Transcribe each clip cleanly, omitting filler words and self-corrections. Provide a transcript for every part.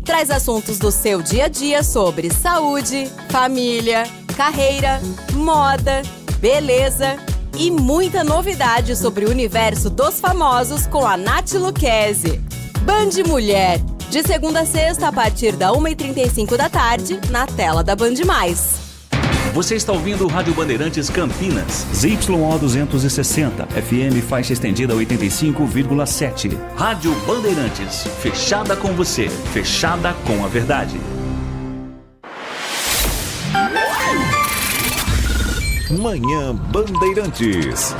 Traz assuntos do seu dia a dia sobre saúde, família, carreira, moda, beleza e muita novidade sobre o universo dos famosos com a Nath Lucchesi. Band Mulher, de segunda a sexta a partir da 1h35 da tarde, na tela da Band+. Você está ouvindo o Rádio Bandeirantes Campinas. ZYO 260, FM faixa estendida 85,7. Rádio Bandeirantes, fechada com você, fechada com a verdade. Manhã Bandeirantes.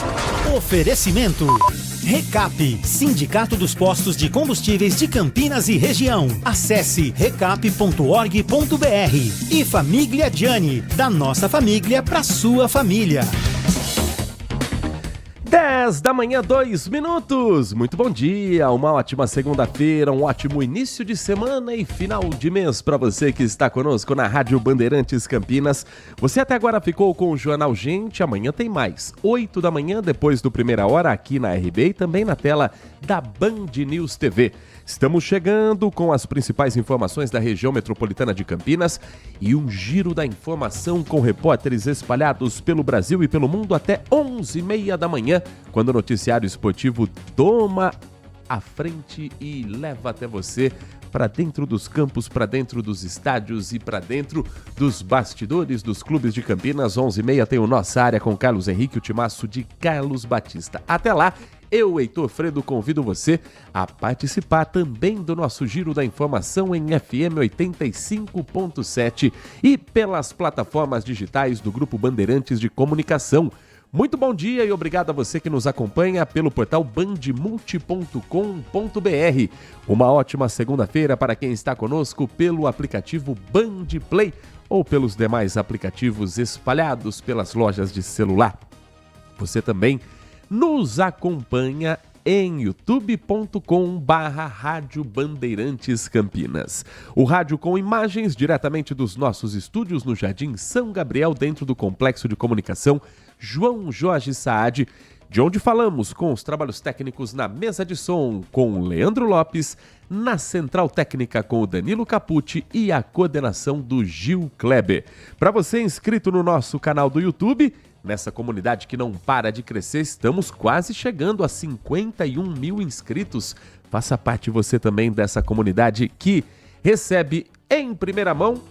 Oferecimento Recap, Sindicato dos Postos de Combustíveis de Campinas e Região. Acesse recap.org.br. E Família Gianni, da nossa família para sua família. 10 da manhã, 2 minutos. Muito bom dia, uma ótima segunda-feira, um ótimo início de semana e final de mês para você que está conosco na Rádio Bandeirantes Campinas. Você até agora ficou com o Jornal Gente, amanhã tem mais. 8 da manhã, depois do Primeira Hora, aqui na RB e também na tela da Band News TV. Estamos chegando com as principais informações da região metropolitana de Campinas e um giro da informação com repórteres espalhados pelo Brasil e pelo mundo até 11h30 da manhã, quando o noticiário esportivo toma a frente e leva até você para dentro dos campos, para dentro dos estádios e para dentro dos bastidores dos clubes de Campinas. 11h30 tem o Nossa Área com Carlos Henrique, o timaço de Carlos Batista. Até lá, eu, Heitor Fredo, convido você a participar também do nosso Giro da Informação em FM 85.7 e pelas plataformas digitais do Grupo Bandeirantes de Comunicação. Muito bom dia e obrigado a você que nos acompanha pelo portal bandmulti.com.br. Uma ótima segunda-feira para quem está conosco pelo aplicativo Band Play ou pelos demais aplicativos espalhados pelas lojas de celular. Você também nos acompanha em youtube.com/Rádio Bandeirantes Campinas. O rádio com imagens diretamente dos nossos estúdios no Jardim São Gabriel, dentro do Complexo de Comunicação João Jorge Saad, de onde falamos com os trabalhos técnicos na mesa de som com Leandro Lopes, na central técnica com o Danilo Capucci e a coordenação do Gil Kleber. Para você inscrito no nosso canal do YouTube, nessa comunidade que não para de crescer, estamos quase chegando a 51 mil inscritos. Faça parte você também dessa comunidade que recebe em primeira mão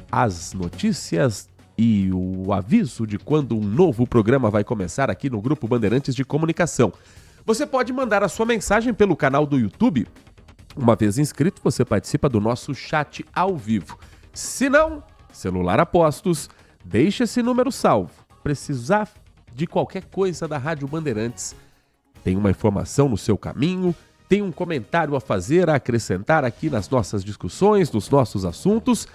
as notícias e o aviso de quando um novo programa vai começar aqui no Grupo Bandeirantes de Comunicação. Você pode mandar a sua mensagem pelo canal do YouTube. Uma vez inscrito, você participa do nosso chat ao vivo. Se não, celular a postos, deixe esse número salvo. Precisar de qualquer coisa da Rádio Bandeirantes, tem uma informação no seu caminho, tem um comentário a fazer, a acrescentar aqui nas nossas discussões, nos nossos assuntos,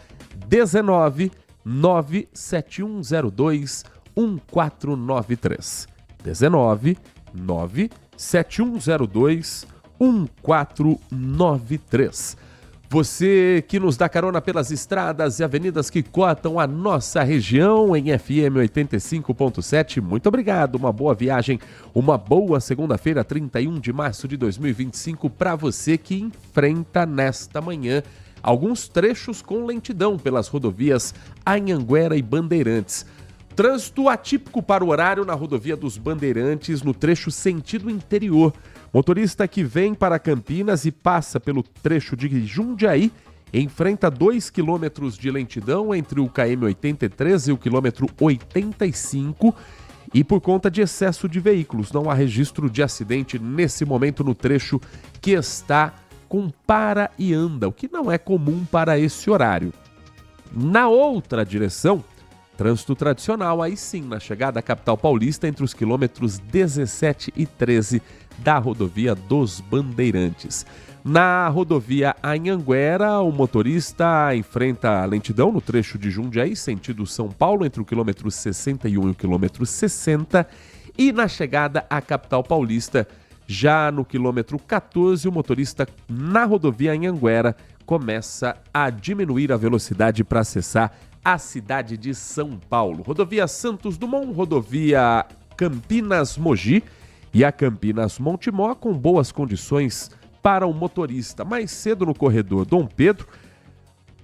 19 97102 1493. 19 97102 1493. Você que nos dá carona pelas estradas e avenidas que cortam a nossa região em FM 85.7, muito obrigado, uma boa viagem, uma boa segunda-feira, 31 de março de 2025, para você que enfrenta nesta manhã alguns trechos com lentidão pelas rodovias Anhanguera e Bandeirantes. Trânsito atípico para o horário na rodovia dos Bandeirantes, no trecho sentido interior. Motorista que vem para Campinas e passa pelo trecho de Jundiaí enfrenta 2 quilômetros de lentidão entre o km 83 e o quilômetro 85 e por conta de excesso de veículos. Não há registro de acidente nesse momento no trecho que está com para e anda, o que não é comum para esse horário. Na outra direção, trânsito tradicional, aí sim, na chegada à capital paulista, entre os quilômetros 17 e 13 da rodovia dos Bandeirantes. Na rodovia Anhanguera, o motorista enfrenta a lentidão no trecho de Jundiaí, sentido São Paulo, entre o quilômetro 61 e o quilômetro 60. E na chegada à capital paulista, já no quilômetro 14, o motorista na rodovia Anhanguera começa a diminuir a velocidade para acessar a cidade de São Paulo. Rodovia Santos Dumont, rodovia Campinas Mogi e a Campinas Montemor com boas condições para o motorista. Mais cedo no corredor Dom Pedro,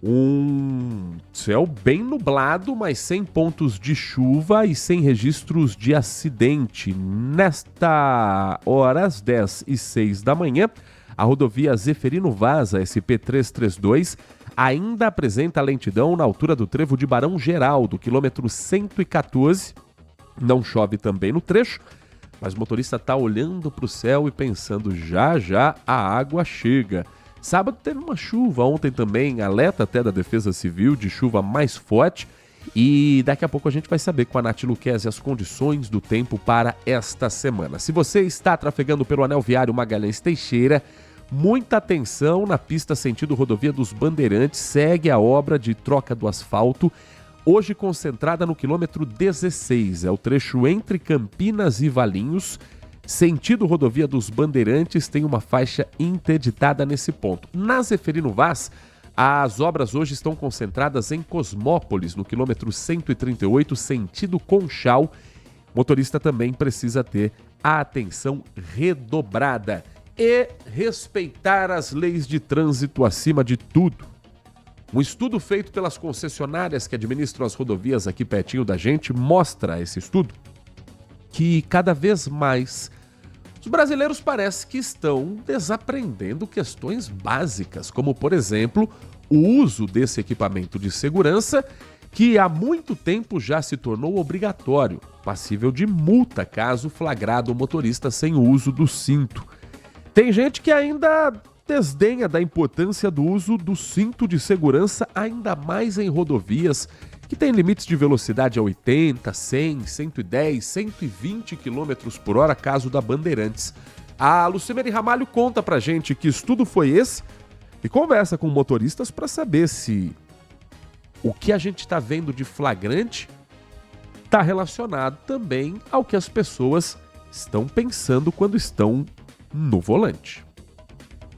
um céu bem nublado, mas sem pontos de chuva e sem registros de acidente. Nesta hora, às 10h06 da manhã, a rodovia Zeferino Vaz, SP-332, ainda apresenta lentidão na altura do trevo de Barão Geraldo, quilômetro 114. Não chove também no trecho, mas o motorista está olhando para o céu e pensando, já já a água chega. Sábado teve uma chuva, ontem também, alerta até da Defesa Civil de chuva mais forte. E daqui a pouco a gente vai saber com a Nath Luquezzi as condições do tempo para esta semana. Se você está trafegando pelo anel viário Magalhães Teixeira, muita atenção na pista sentido rodovia dos Bandeirantes, segue a obra de troca do asfalto, hoje concentrada no quilômetro 16, é o trecho entre Campinas e Valinhos. Sentido rodovia dos Bandeirantes tem uma faixa interditada nesse ponto. Na Zeferino Vaz, as obras hoje estão concentradas em Cosmópolis, no quilômetro 138, sentido Conchal. O motorista também precisa ter a atenção redobrada e respeitar as leis de trânsito acima de tudo. Um estudo feito pelas concessionárias que administram as rodovias aqui pertinho da gente mostra esse estudo que cada vez mais os brasileiros parece que estão desaprendendo questões básicas, como, por exemplo, o uso desse equipamento de segurança que há muito tempo já se tornou obrigatório, passível de multa caso flagrado o motorista sem o uso do cinto. Tem gente que ainda desdenha da importância do uso do cinto de segurança, ainda mais em rodovias que tem limites de velocidade a 80, 100, 110, 120 km por hora, caso da Bandeirantes. A Lucimere Ramalho conta pra gente que estudo foi esse e conversa com motoristas para saber se o que a gente está vendo de flagrante está relacionado também ao que as pessoas estão pensando quando estão no volante.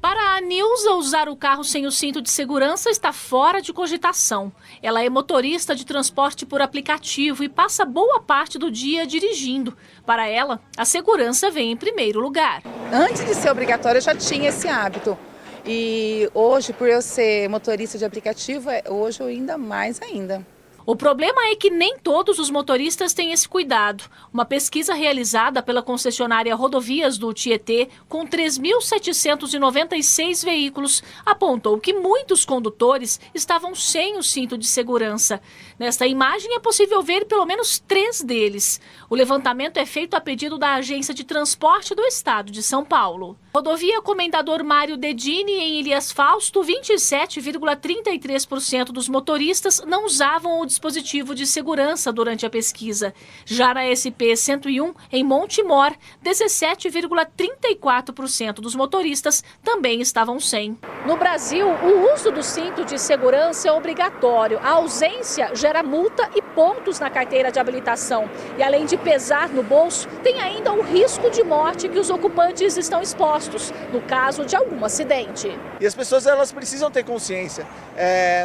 Para a Nilza, usar o carro sem o cinto de segurança está fora de cogitação. Ela é motorista de transporte por aplicativo e passa boa parte do dia dirigindo. Para ela, a segurança vem em primeiro lugar. Antes de ser obrigatório, eu já tinha esse hábito. E hoje, por eu ser motorista de aplicativo, hoje eu ainda mais ainda. O problema é que nem todos os motoristas têm esse cuidado. Uma pesquisa realizada pela concessionária Rodovias do Tietê, com 3.796 veículos, apontou que muitos condutores estavam sem o cinto de segurança. Nesta imagem é possível ver pelo menos 3 deles. O levantamento é feito a pedido da Agência de Transporte do Estado de São Paulo. Rodovia Comendador Mário Dedini, em Elias Fausto, 27,33% dos motoristas não usavam o dispositivo de segurança durante a pesquisa. Já na SP-101, em Montemor, 17,34% dos motoristas também estavam sem. No Brasil, o uso do cinto de segurança é obrigatório. A ausência gera multa e pontos na carteira de habilitação. E além de pesar no bolso, tem ainda o risco de morte que os ocupantes estão expostos no caso de algum acidente. E as pessoas elas precisam ter consciência.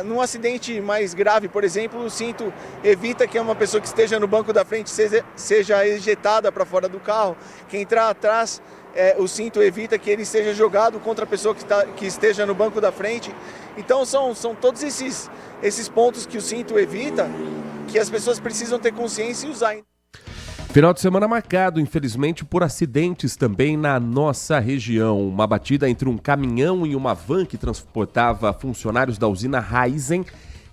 Num acidente mais grave, por exemplo, o cinto evita que uma pessoa que esteja no banco da frente seja ejetada para fora do carro. Quem entrar atrás, o cinto evita que ele seja jogado contra a pessoa que esteja no banco da frente. Então são todos esses pontos que o cinto evita, que as pessoas precisam ter consciência e usar. Final de semana marcado, infelizmente, por acidentes também na nossa região. Uma batida entre um caminhão e uma van que transportava funcionários da usina Raizen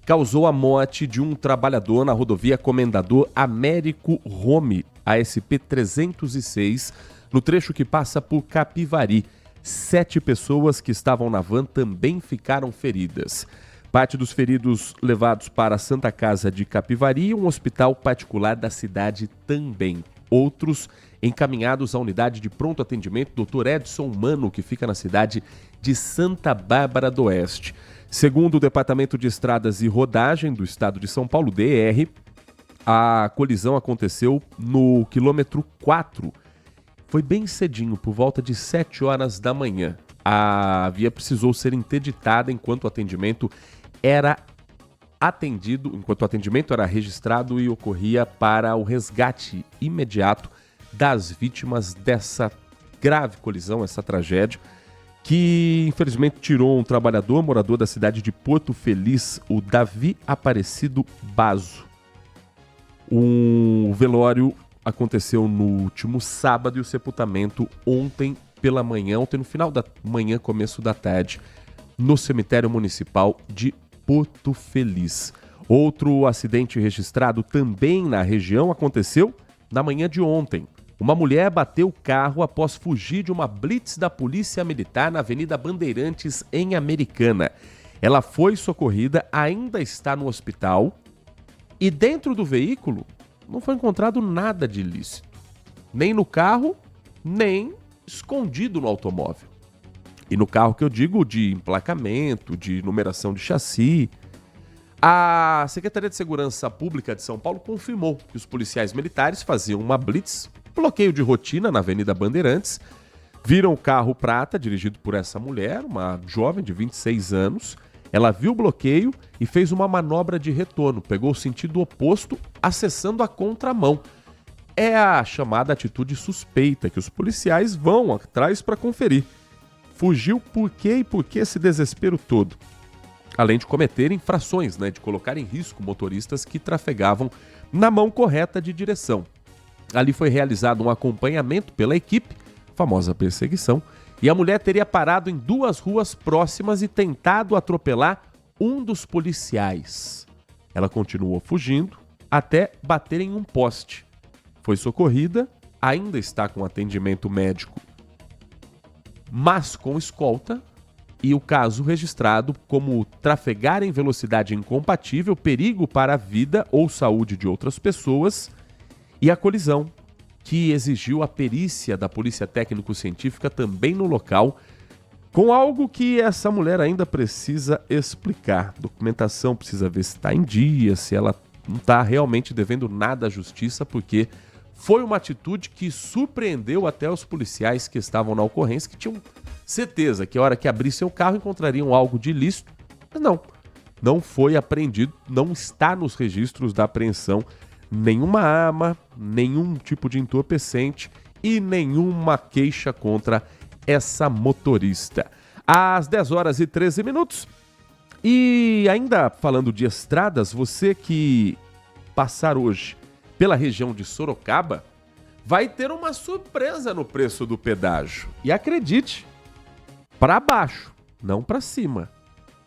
causou a morte de um trabalhador na rodovia Comendador Américo Rome, a SP-306, no trecho que passa por Capivari. 7 pessoas que estavam na van também ficaram feridas. Parte dos feridos levados para a Santa Casa de Capivari e um hospital particular da cidade também. Outros encaminhados à unidade de pronto atendimento Dr. Edson Mano, que fica na cidade de Santa Bárbara do Oeste. Segundo o Departamento de Estradas e Rodagem do Estado de São Paulo, DR, a colisão aconteceu no quilômetro 4. Foi bem cedinho, por volta de 7 horas da manhã. A via precisou ser interditada enquanto o atendimento era registrado e ocorria para o resgate imediato das vítimas dessa grave colisão, essa tragédia, que infelizmente tirou um trabalhador, morador da cidade de Porto Feliz, o Davi Aparecido Bazo. O velório aconteceu no último sábado e o sepultamento ontem pela manhã, ontem no final da manhã, começo da tarde, no cemitério municipal de Porto Feliz. Outro acidente registrado também na região aconteceu na manhã de ontem. Uma mulher bateu o carro após fugir de uma blitz da Polícia Militar na Avenida Bandeirantes, em Americana. Ela foi socorrida, ainda está no hospital e dentro do veículo não foi encontrado nada de ilícito. Nem no carro, nem escondido no automóvel. E no carro que eu digo de emplacamento, de numeração de chassi. A Secretaria de Segurança Pública de São Paulo confirmou que os policiais militares faziam uma blitz, bloqueio de rotina na Avenida Bandeirantes, viram o carro prata dirigido por essa mulher, uma jovem de 26 anos. Ela viu o bloqueio e fez uma manobra de retorno, pegou o sentido oposto, acessando a contramão. É a chamada atitude suspeita que os policiais vão atrás para conferir. Fugiu por quê e por que esse desespero todo? Além de cometer infrações, de colocar em risco motoristas que trafegavam na mão correta de direção. Ali foi realizado um acompanhamento pela equipe, famosa perseguição, e a mulher teria parado em 2 ruas próximas e tentado atropelar um dos policiais. Ela continuou fugindo até bater em um poste. Foi socorrida, ainda está com atendimento médico, mas com escolta, e o caso registrado como trafegar em velocidade incompatível, perigo para a vida ou saúde de outras pessoas, e a colisão, que exigiu a perícia da Polícia Técnico-Científica também no local, com algo que essa mulher ainda precisa explicar. A documentação precisa ver se está em dia, se ela não está realmente devendo nada à justiça, porque foi uma atitude que surpreendeu até os policiais que estavam na ocorrência, que tinham certeza que a hora que abrissem o carro encontrariam algo de ilícito, mas não foi apreendido, não está nos registros da apreensão nenhuma arma, nenhum tipo de entorpecente e nenhuma queixa contra essa motorista. Às 10h13. E ainda falando de estradas, você que passar hoje pela região de Sorocaba vai ter uma surpresa no preço do pedágio. E acredite, para baixo, não para cima.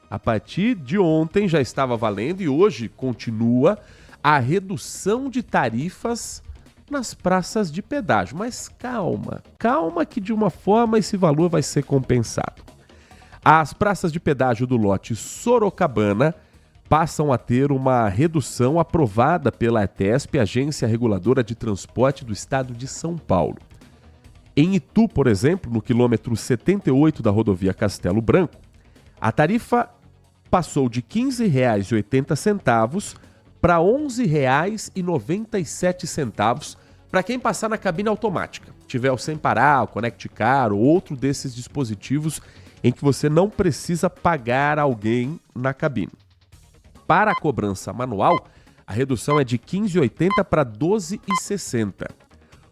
A partir de ontem já estava valendo e hoje continua a redução de tarifas nas praças de pedágio. Mas calma que de uma forma esse valor vai ser compensado. As praças de pedágio do lote Sorocabana passam a ter uma redução aprovada pela ATESP, Agência Reguladora de Transporte do Estado de São Paulo. Em Itu, por exemplo, no quilômetro 78 da rodovia Castelo Branco, a tarifa passou de R$ 15,80 para R$ 11,97 para quem passar na cabine automática, tiver o Sem Parar, o Conect Car ou outro desses dispositivos em que você não precisa pagar alguém na cabine. Para a cobrança manual, a redução é de R$ 15,80 para R$ 12,60.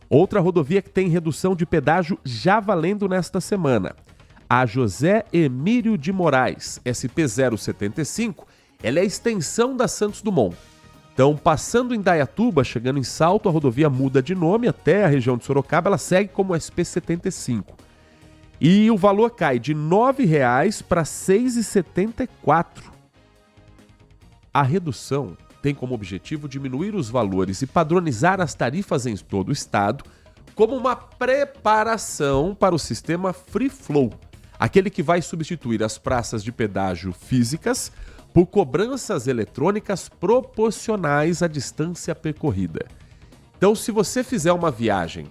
Outra rodovia que tem redução de pedágio já valendo nesta semana, a José Emílio de Moraes, SP075, ela é a extensão da Santos Dumont. Então, passando em Dayatuba, chegando em Salto, a rodovia muda de nome até a região de Sorocaba, ela segue como SP75. E o valor cai de R$ 9,00 para R$ 6,74. A redução tem como objetivo diminuir os valores e padronizar as tarifas em todo o estado como uma preparação para o sistema Free Flow, aquele que vai substituir as praças de pedágio físicas por cobranças eletrônicas proporcionais à distância percorrida. Então, se você fizer uma viagem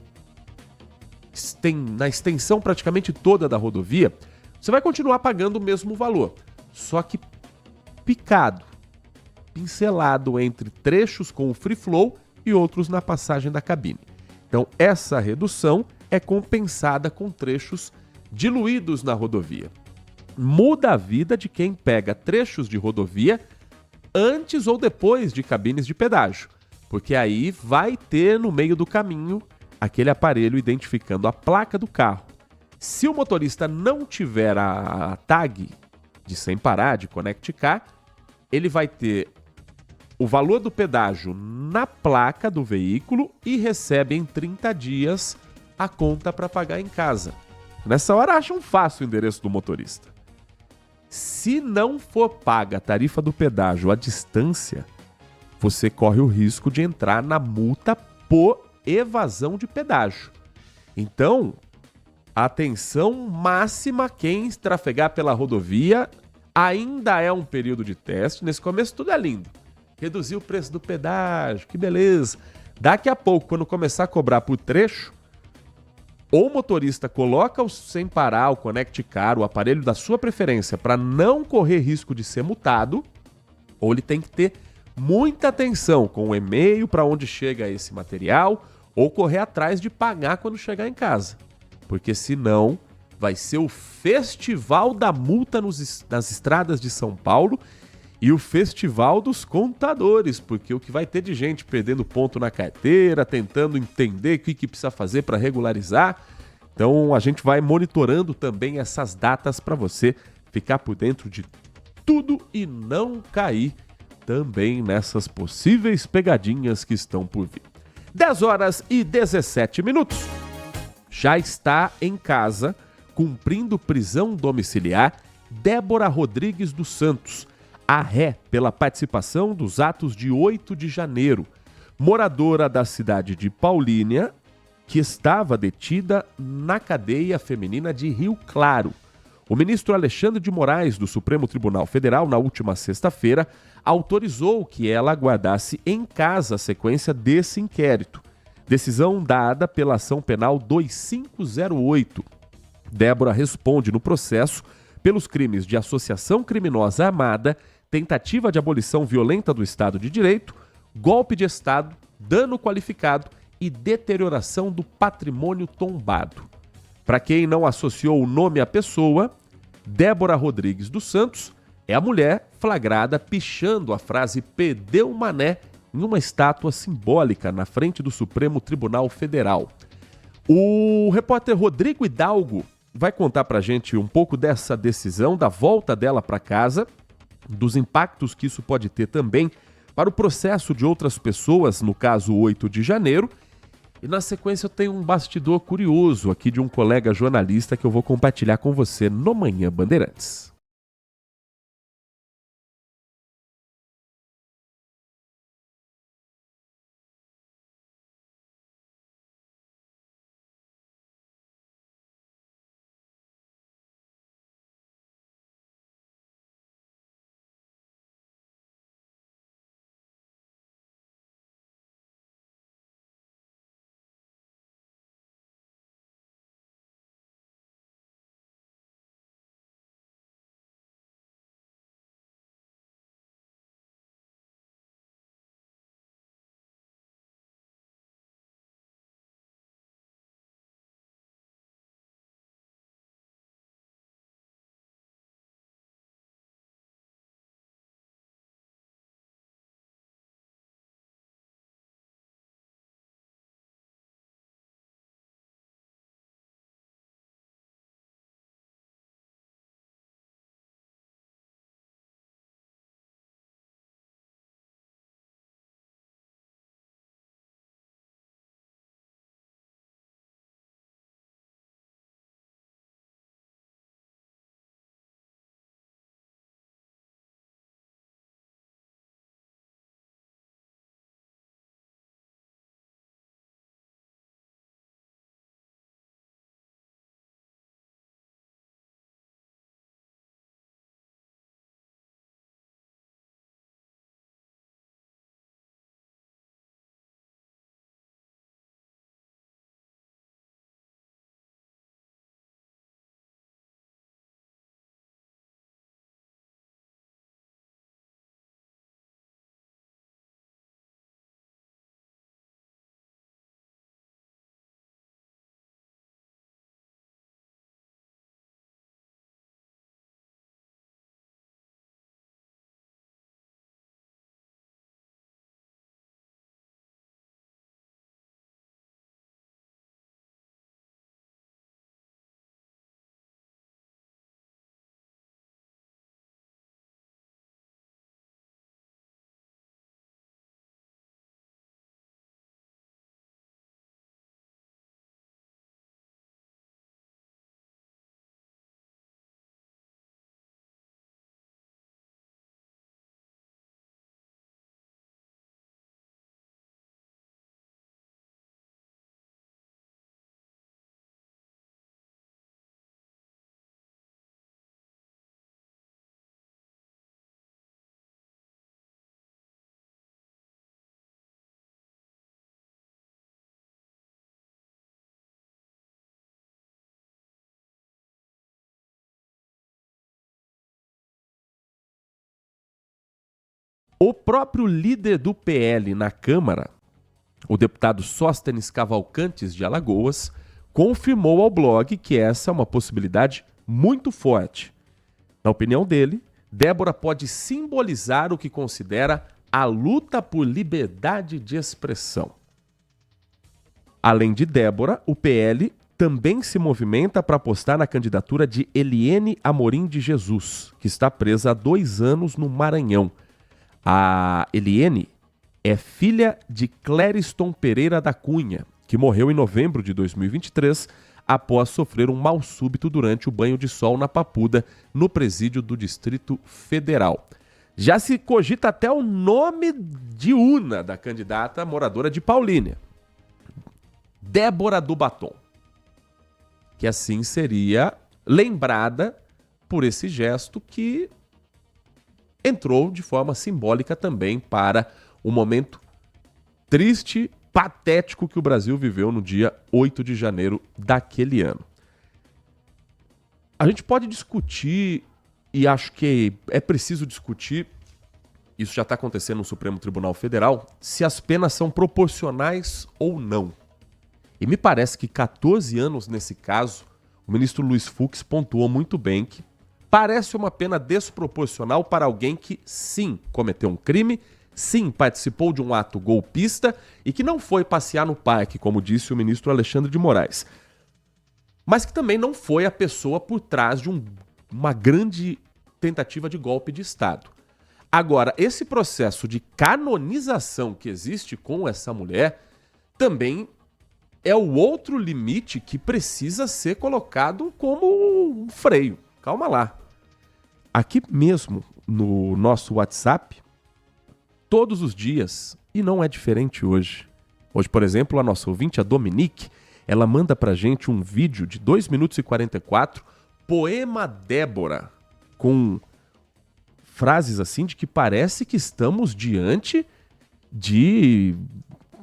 na extensão praticamente toda da rodovia, você vai continuar pagando o mesmo valor, só que picado, pincelado entre trechos com o Free Flow e outros na passagem da cabine. Então, essa redução é compensada com trechos diluídos na rodovia. Muda a vida de quem pega trechos de rodovia antes ou depois de cabines de pedágio, porque aí vai ter no meio do caminho aquele aparelho identificando a placa do carro. Se o motorista não tiver a tag de sem parar, de Conect Car, ele vai ter o valor do pedágio na placa do veículo e recebe em 30 dias a conta para pagar em casa. Nessa hora acham fácil o endereço do motorista. Se não for paga a tarifa do pedágio à distância, você corre o risco de entrar na multa por evasão de pedágio. Então, atenção máxima quem trafegar pela rodovia. Ainda é um período de teste. Nesse começo tudo é lindo. Reduzir o preço do pedágio, que beleza. Daqui a pouco, quando começar a cobrar por trecho, ou o motorista coloca o sem parar, o Conect Car, o aparelho da sua preferência para não correr risco de ser multado, ou ele tem que ter muita atenção com o e-mail para onde chega esse material, ou correr atrás de pagar quando chegar em casa. Porque senão vai ser o festival da multa nas estradas de São Paulo e o festival dos contadores, porque o que vai ter de gente perdendo ponto na carteira, tentando entender o que precisa fazer para regularizar. Então a gente vai monitorando também essas datas para você ficar por dentro de tudo e não cair também nessas possíveis pegadinhas que estão por vir. 10 horas e 17 minutos. Já está em casa, cumprindo prisão domiciliar, Débora Rodrigues dos Santos, a ré pela participação dos atos de 8 de janeiro, moradora da cidade de Paulínia, que estava detida na cadeia feminina de Rio Claro. O ministro Alexandre de Moraes, do Supremo Tribunal Federal, na última sexta-feira, autorizou que ela aguardasse em casa a sequência desse inquérito. Decisão dada pela ação penal 2508. Débora responde no processo pelos crimes de associação criminosa armada, tentativa de abolição violenta do Estado de Direito, golpe de Estado, dano qualificado e deterioração do patrimônio tombado. Para quem não associou o nome à pessoa, Débora Rodrigues dos Santos é a mulher flagrada pichando a frase "Perdeu Mané" em uma estátua simbólica na frente do Supremo Tribunal Federal. O repórter Rodrigo Hidalgo vai contar pra gente um pouco dessa decisão, da volta dela para casa, dos impactos que isso pode ter também para o processo de outras pessoas, no caso 8 de janeiro. E na sequência eu tenho um bastidor curioso aqui de um colega jornalista que eu vou compartilhar com você no Manhã Bandeirantes. O próprio líder do PL na Câmara, o deputado Sóstenes Cavalcantes de Alagoas, confirmou ao blog que essa é uma possibilidade muito forte. Na opinião dele, Débora pode simbolizar o que considera a luta por liberdade de expressão. Além de Débora, o PL também se movimenta para apostar na candidatura de Eliene Amorim de Jesus, que está presa há 2 anos no Maranhão. A Eliene é filha de Clériston Pereira da Cunha, que morreu em novembro de 2023 após sofrer um mal súbito durante o banho de sol na Papuda, no presídio do Distrito Federal. Já se cogita até o nome de urna da candidata moradora de Paulínia, Débora do Batom, que assim seria lembrada por esse gesto que entrou de forma simbólica também para o momento triste, patético que o Brasil viveu no dia 8 de janeiro daquele ano. A gente pode discutir, e acho que é preciso discutir, isso já está acontecendo no Supremo Tribunal Federal, se as penas são proporcionais ou não. E me parece que 14 anos nesse caso, o ministro Luiz Fux pontuou muito bem que parece uma pena desproporcional para alguém que, sim, cometeu um crime, sim, participou de um ato golpista e que não foi passear no parque, como disse o ministro Alexandre de Moraes, mas que também não foi a pessoa por trás de uma grande tentativa de golpe de Estado. Agora, esse processo de canonização que existe com essa mulher também é o outro limite que precisa ser colocado como um freio. Calma lá. Aqui mesmo, no nosso WhatsApp, todos os dias, e não é diferente hoje. Hoje, por exemplo, a nossa ouvinte, a Dominique, ela manda pra gente um vídeo de 2 minutos e 44, Poema Débora, com frases assim de que parece que estamos diante de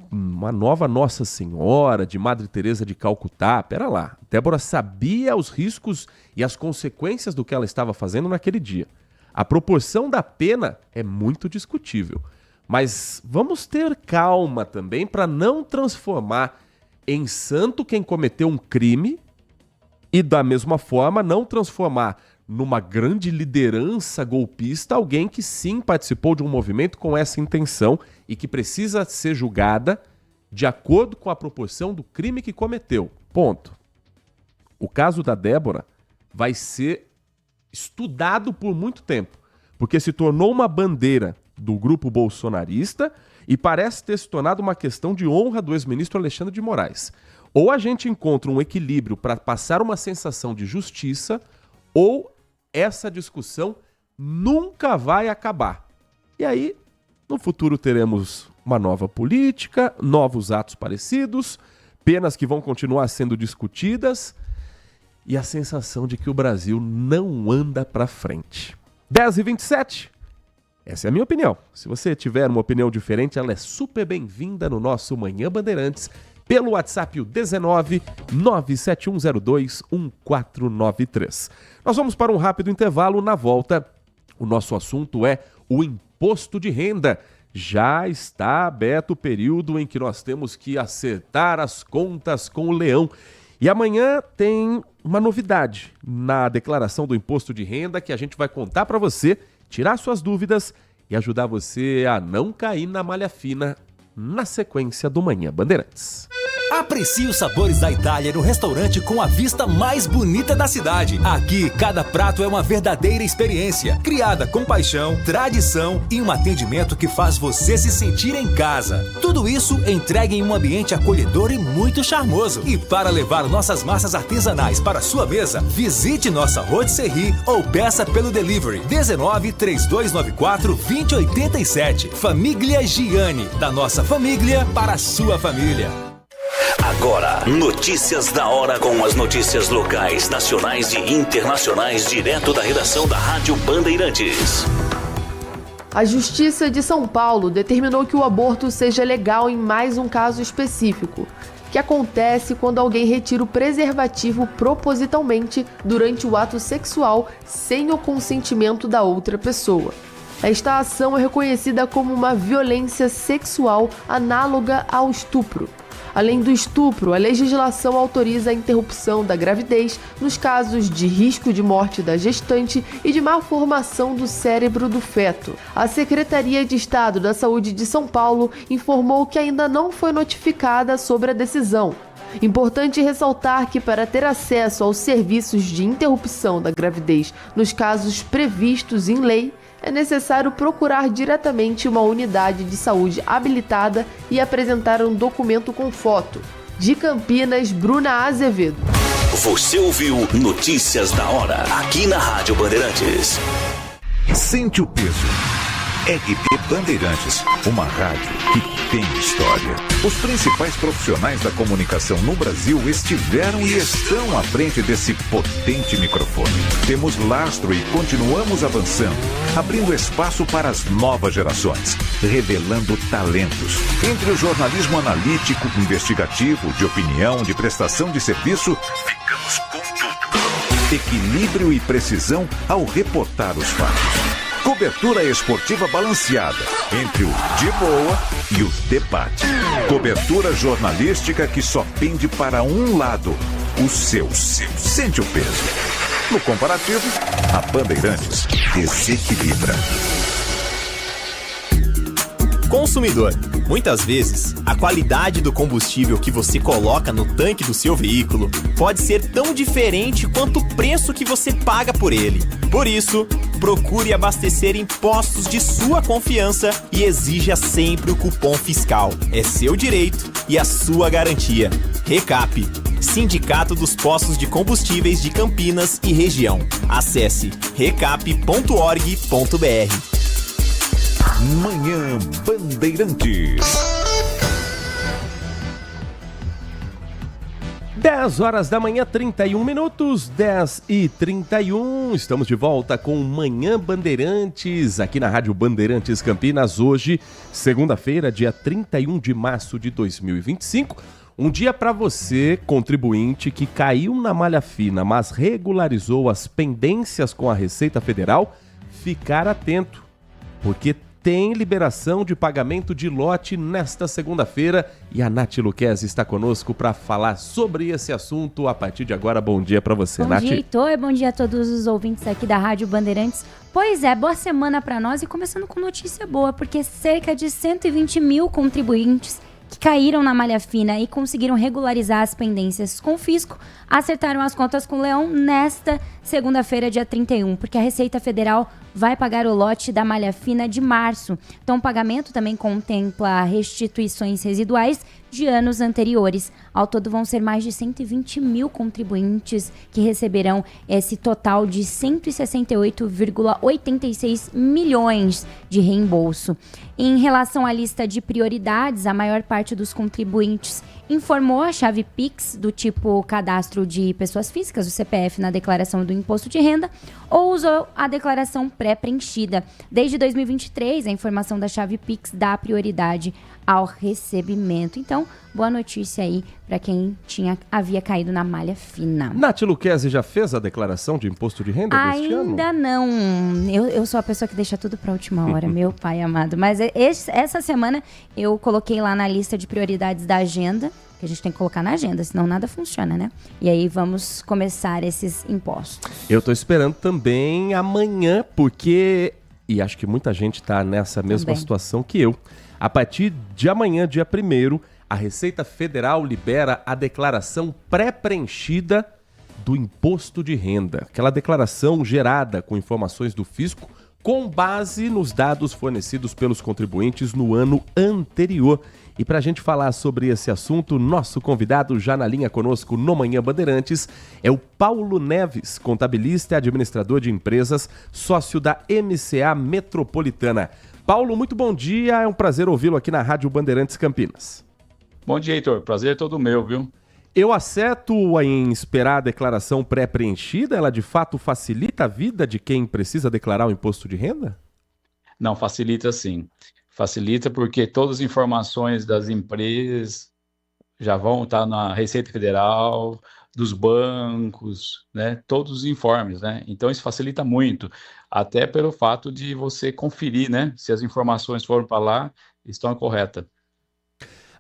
uma nova Nossa Senhora, de Madre Teresa de Calcutá. Pera lá, Débora sabia os riscos e as consequências do que ela estava fazendo naquele dia. A proporção da pena é muito discutível, mas vamos ter calma também para não transformar em santo quem cometeu um crime e, da mesma forma, não transformar numa grande liderança golpista alguém que sim participou de um movimento com essa intenção e que precisa ser julgada de acordo com a proporção do crime que cometeu. Ponto. O caso da Débora vai ser estudado por muito tempo, porque se tornou uma bandeira do grupo bolsonarista e parece ter se tornado uma questão de honra do ex-ministro Alexandre de Moraes. Ou a gente encontra um equilíbrio para passar uma sensação de justiça, ou essa discussão nunca vai acabar. E aí, no futuro teremos uma nova política, novos atos parecidos, penas que vão continuar sendo discutidas e a sensação de que o Brasil não anda para frente. 10h27. Essa é a minha opinião. Se você tiver uma opinião diferente, ela é super bem-vinda no nosso Manhã Bandeirantes, pelo WhatsApp 19 97102 1493. Nós vamos para um rápido intervalo. Na volta, o nosso assunto é o imposto de renda. Já está aberto o período em que nós temos que acertar as contas com o leão. E amanhã tem uma novidade na declaração do imposto de renda que a gente vai contar para você, tirar suas dúvidas e ajudar você a não cair na malha fina na sequência do Manhã Bandeirantes. Aprecie os sabores da Itália no restaurante com a vista mais bonita da cidade. Aqui, cada prato é uma verdadeira experiência, criada com paixão, tradição e um atendimento que faz você se sentir em casa. Tudo isso entregue em um ambiente acolhedor e muito charmoso. E para levar nossas massas artesanais para sua mesa, visite nossa rotisserie ou peça pelo delivery 19 3294 2087. Família Giani, da nossa família para a sua família. Agora, notícias da hora com as notícias locais, nacionais e internacionais, direto da redação da Rádio Bandeirantes. A Justiça de São Paulo determinou que o aborto seja legal em mais um caso específico, que acontece quando alguém retira o preservativo propositalmente durante o ato sexual sem o consentimento da outra pessoa. Esta ação é reconhecida como uma violência sexual análoga ao estupro. Além do estupro, a legislação autoriza a interrupção da gravidez nos casos de risco de morte da gestante e de malformação do cérebro do feto. A Secretaria de Estado da Saúde de São Paulo informou que ainda não foi notificada sobre a decisão. Importante ressaltar que, para ter acesso aos serviços de interrupção da gravidez nos casos previstos em lei, é necessário procurar diretamente uma unidade de saúde habilitada e apresentar um documento com foto. De Campinas, Bruna Azevedo. Você ouviu Notícias da Hora, aqui na Rádio Bandeirantes. Sente o peso. RB Bandeirantes, uma rádio que tem história. Os principais profissionais da comunicação no Brasil estiveram e estão à frente desse potente microfone. Temos lastro e continuamos avançando, abrindo espaço para as novas gerações, revelando talentos. Entre o jornalismo analítico, investigativo, de opinião, de prestação de serviço, ficamos com tudo. Equilíbrio e precisão ao reportar os fatos. Cobertura esportiva balanceada entre o de boa e o debate. Cobertura jornalística que só pende para um lado, o seu. Sente o peso. No comparativo, a Bandeirantes desequilibra. Consumidor, muitas vezes, a qualidade do combustível que você coloca no tanque do seu veículo pode ser tão diferente quanto o preço que você paga por ele. Por isso, procure abastecer em postos de sua confiança e exija sempre o cupom fiscal. É seu direito e a sua garantia. Recap, Sindicato dos Postos de Combustíveis de Campinas e Região. Acesse recap.org.br. Manhã Bandeirantes. 10 horas da manhã, 31 minutos, 10h31. Estamos de volta com Manhã Bandeirantes, aqui na Rádio Bandeirantes Campinas. Hoje, segunda-feira, dia 31 de março de 2025. Um dia para você, contribuinte, que caiu na malha fina, mas regularizou as pendências com a Receita Federal, ficar atento, porque tem liberação de pagamento de lote nesta segunda-feira e a Nath Luquezzi está conosco para falar sobre esse assunto a partir de agora. Bom dia para você, Nath. Bom dia, Heitor. Bom dia a todos os ouvintes aqui da Rádio Bandeirantes. Pois é, boa semana para nós e começando com notícia boa, porque cerca de 120 mil contribuintes que caíram na malha fina e conseguiram regularizar as pendências com o fisco, acertaram as contas com o Leão nesta segunda-feira, dia 31, porque a Receita Federal vai pagar o lote da malha fina de março. Então, o pagamento também contempla restituições residuais de anos anteriores. Ao todo, vão ser mais de 120 mil contribuintes que receberão esse total de 168,86 milhões de reembolso. Em relação à lista de prioridades, a maior parte dos contribuintes informou a chave Pix do tipo cadastro de pessoas físicas, o CPF, na declaração do imposto de renda, ou usou a declaração pré-preenchida. Desde 2023, a informação da chave Pix dá prioridade ao recebimento. Então, boa notícia aí para quem havia caído na malha fina. Nath Luquezzi já fez a declaração de imposto de renda deste ano? Ainda não. Eu sou a pessoa que deixa tudo para a última hora, meu pai amado. Mas essa semana eu coloquei lá na lista de prioridades da agenda, que a gente tem que colocar na agenda, senão nada funciona, né? E aí vamos começar esses impostos. Eu tô esperando também amanhã, porque, e acho que muita gente tá nessa mesma situação que eu, a partir de amanhã, dia 1º, a Receita Federal libera a declaração pré-preenchida do imposto de renda. Aquela declaração gerada com informações do fisco com base nos dados fornecidos pelos contribuintes no ano anterior. E para a gente falar sobre esse assunto, nosso convidado já na linha conosco no Manhã Bandeirantes é o Paulo Neves, contabilista e administrador de empresas, sócio da MCA Metropolitana. Paulo, muito bom dia, é um prazer ouvi-lo aqui na Rádio Bandeirantes Campinas. Bom dia, Heitor, prazer é todo meu, viu? Eu acerto em esperar a declaração pré-preenchida? Ela de fato facilita a vida de quem precisa declarar o imposto de renda? Não, facilita sim. Facilita porque todas as informações das empresas já vão estar na Receita Federal, dos bancos, né? Todos os informes, né? Então isso facilita muito, até pelo fato de você conferir, né? Se as informações foram para lá, estão corretas.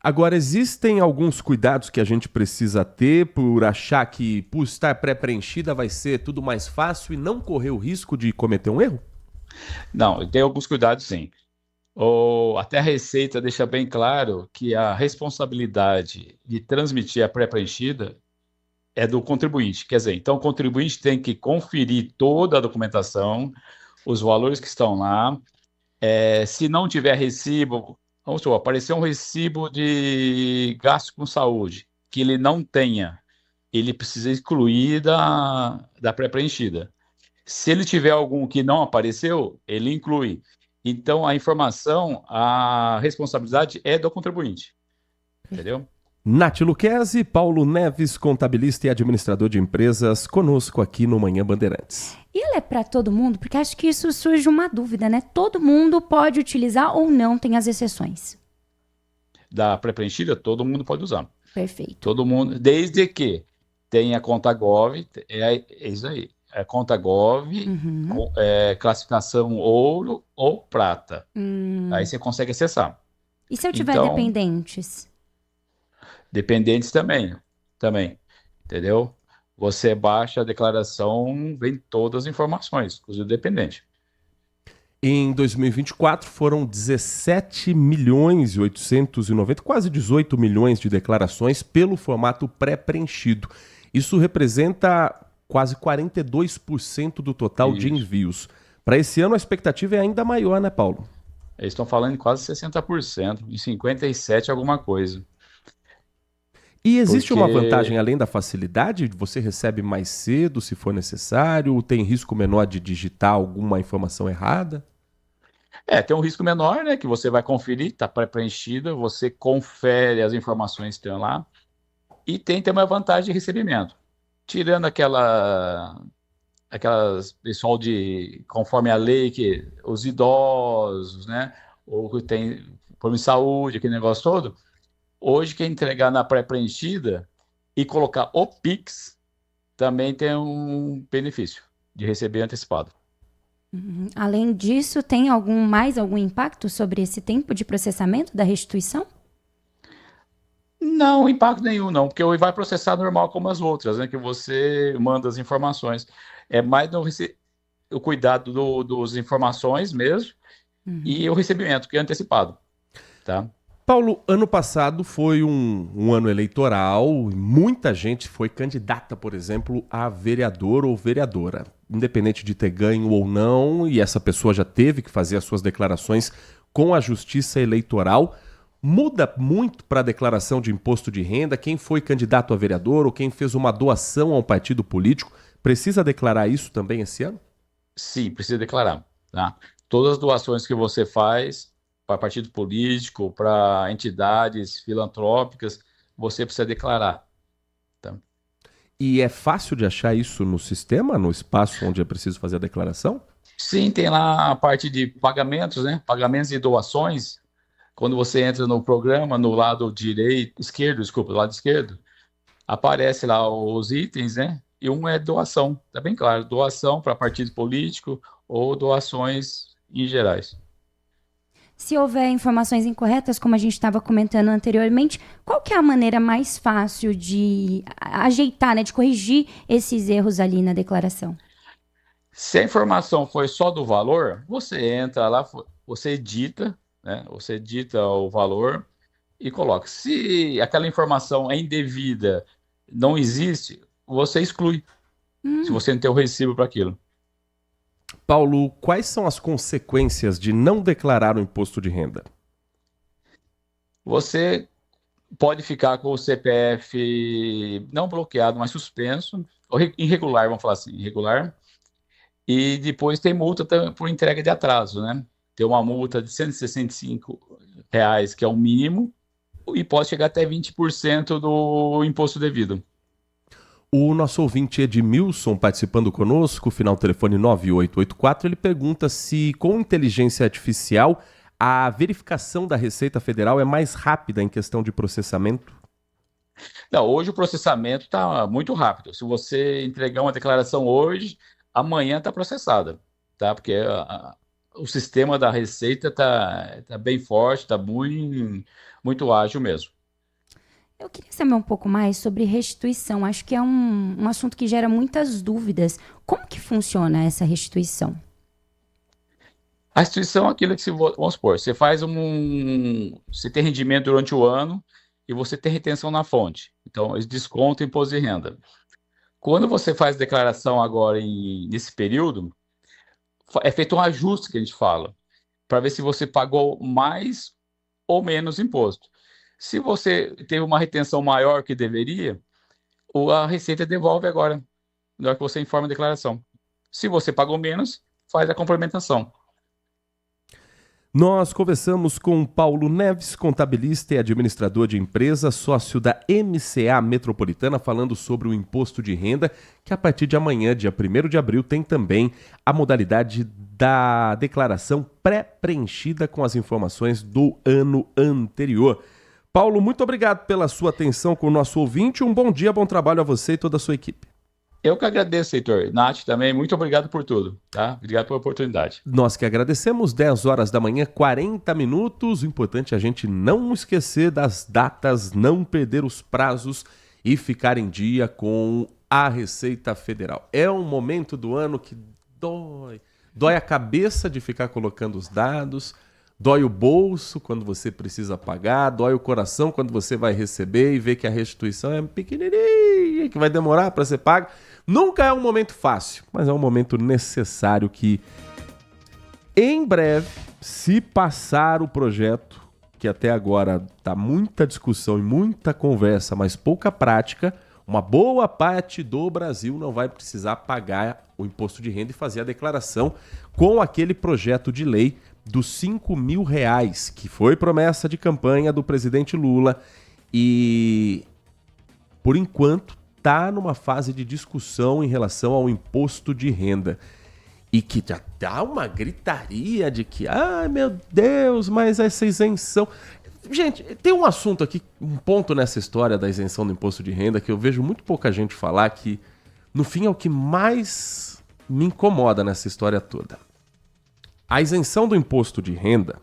Agora, existem alguns cuidados que a gente precisa ter por achar que, por estar pré-preenchida, vai ser tudo mais fácil e não correr o risco de cometer um erro? Não, tem alguns cuidados sim. Até a Receita deixa bem claro que a responsabilidade de transmitir a pré-preenchida é do contribuinte. Quer dizer, então o contribuinte tem que conferir toda a documentação, os valores que estão lá. Se não tiver recibo, vamos supor, apareceu um recibo de gasto com saúde, que ele não tenha, ele precisa excluir da pré-preenchida. Se ele tiver algum que não apareceu, ele inclui. Então, a informação, a responsabilidade é do contribuinte. Entendeu? Nath Luquezzi, Paulo Neves, contabilista e administrador de empresas, conosco aqui no Manhã Bandeirantes. E ela é para todo mundo? Porque acho que isso surge uma dúvida, né? Todo mundo pode utilizar ou não, tem as exceções? Da pré-preenchida, todo mundo pode usar. Perfeito. Todo mundo, desde que tenha conta Gov, é isso aí. É conta Gov, classificação ouro ou prata. Aí você consegue acessar. E se eu tiver Então, dependentes? Dependentes também, entendeu? Você baixa a declaração, vem todas as informações, inclusive o dependente. Em 2024 foram 17 milhões e 890, quase 18 milhões de declarações pelo formato pré-preenchido. Isso representa quase 42% do total de envios. Para esse ano a expectativa é ainda maior, né, Paulo? Eles estão falando em quase 60%, em 57% alguma coisa. E existe uma vantagem além da facilidade? Você recebe mais cedo, se for necessário? Tem risco menor de digitar alguma informação errada? Tem um risco menor, né? Que você vai conferir, está pré-preenchida, você confere as informações que estão lá. E tem também a vantagem de recebimento. Tirando aquelas pessoal conforme a lei, que os idosos, né? Ou que tem problema de saúde, aquele negócio todo. Hoje, quem entregar na pré-preenchida e colocar o Pix, também tem um benefício de receber antecipado. Além disso, tem mais algum impacto sobre esse tempo de processamento da restituição? Não, impacto nenhum não, porque vai processar normal como as outras, né? Que você manda as informações. É mais o cuidado das informações mesmo e o recebimento, que é antecipado, tá? Paulo, ano passado foi um ano eleitoral e muita gente foi candidata, por exemplo, a vereador ou vereadora. Independente de ter ganho ou não, e essa pessoa já teve que fazer as suas declarações com a Justiça Eleitoral. Muda muito para a declaração de imposto de renda? Quem foi candidato a vereador ou quem fez uma doação a um partido político, precisa declarar isso também esse ano? Sim, precisa declarar, tá? Todas as doações que você faz para partido político, para entidades filantrópicas, você precisa declarar. Tá? E é fácil de achar isso no sistema, no espaço onde é preciso fazer a declaração? Sim, tem lá a parte de pagamentos, né? Pagamentos e doações. Quando você entra no programa, no lado lado esquerdo, aparece lá os itens, né? E um é doação, tá bem claro, doação para partido político ou doações em gerais. Se houver informações incorretas, como a gente estava comentando anteriormente, qual que é a maneira mais fácil de ajeitar, né, de corrigir esses erros ali na declaração? Se a informação foi só do valor, você entra lá, você edita, né? Você edita o valor e coloca. Se aquela informação é indevida, não existe, você exclui. Se você não tem o recibo para aquilo. Paulo, quais são as consequências de não declarar o imposto de renda? Você pode ficar com o CPF não bloqueado, mas suspenso, ou irregular, vamos falar assim, irregular. E depois tem multa por entrega de atraso, né? Tem uma multa de R$165, que é o mínimo, e pode chegar até 20% do imposto devido. O nosso ouvinte Edmilson, participando conosco, final telefone 9884, ele pergunta se com inteligência artificial a verificação da Receita Federal é mais rápida em questão de processamento? Não, hoje o processamento está muito rápido. Se você entregar uma declaração hoje, amanhã está processada, tá? Porque o sistema da Receita tá bem forte, está muito ágil mesmo. Eu queria saber um pouco mais sobre restituição. Acho que é um assunto que gera muitas dúvidas. Como que funciona essa restituição? A restituição é aquilo que, vamos supor, você você tem rendimento durante o ano e você tem retenção na fonte. Então, eles descontam o imposto de renda. Quando você faz declaração agora nesse período, é feito um ajuste, que a gente fala, para ver se você pagou mais ou menos imposto. Se você teve uma retenção maior que deveria, a Receita devolve agora, na hora que você informa a declaração. Se você pagou menos, faz a complementação. Nós conversamos com Paulo Neves, contabilista e administrador de empresa, sócio da MCA Metropolitana, falando sobre o imposto de renda, que a partir de amanhã, dia 1º de abril, tem também a modalidade da declaração pré-preenchida com as informações do ano anterior. Paulo, muito obrigado pela sua atenção com o nosso ouvinte. Um bom dia, bom trabalho a você e toda a sua equipe. Eu que agradeço, Heitor. Nath também, muito obrigado por tudo, tá? Obrigado pela oportunidade. Nós que agradecemos, 10 horas da manhã, 40 minutos. O importante é a gente não esquecer das datas, não perder os prazos e ficar em dia com a Receita Federal. É um momento do ano que dói a cabeça de ficar colocando os dados, dói o bolso quando você precisa pagar, dói o coração quando você vai receber e vê que a restituição é pequenininha, que vai demorar para ser paga. Nunca é um momento fácil, mas é um momento necessário que, em breve, se passar o projeto, que até agora está muita discussão e muita conversa, mas pouca prática, uma boa parte do Brasil não vai precisar pagar o imposto de renda e fazer a declaração com aquele projeto de lei dos R$5.000, que foi promessa de campanha do presidente Lula e, por enquanto, está numa fase de discussão em relação ao imposto de renda. E que já dá uma gritaria de que, ai meu Deus, mas essa isenção... Gente, tem um assunto aqui, um ponto nessa história da isenção do imposto de renda que eu vejo muito pouca gente falar, que no fim é o que mais me incomoda nessa história toda. A isenção do imposto de renda,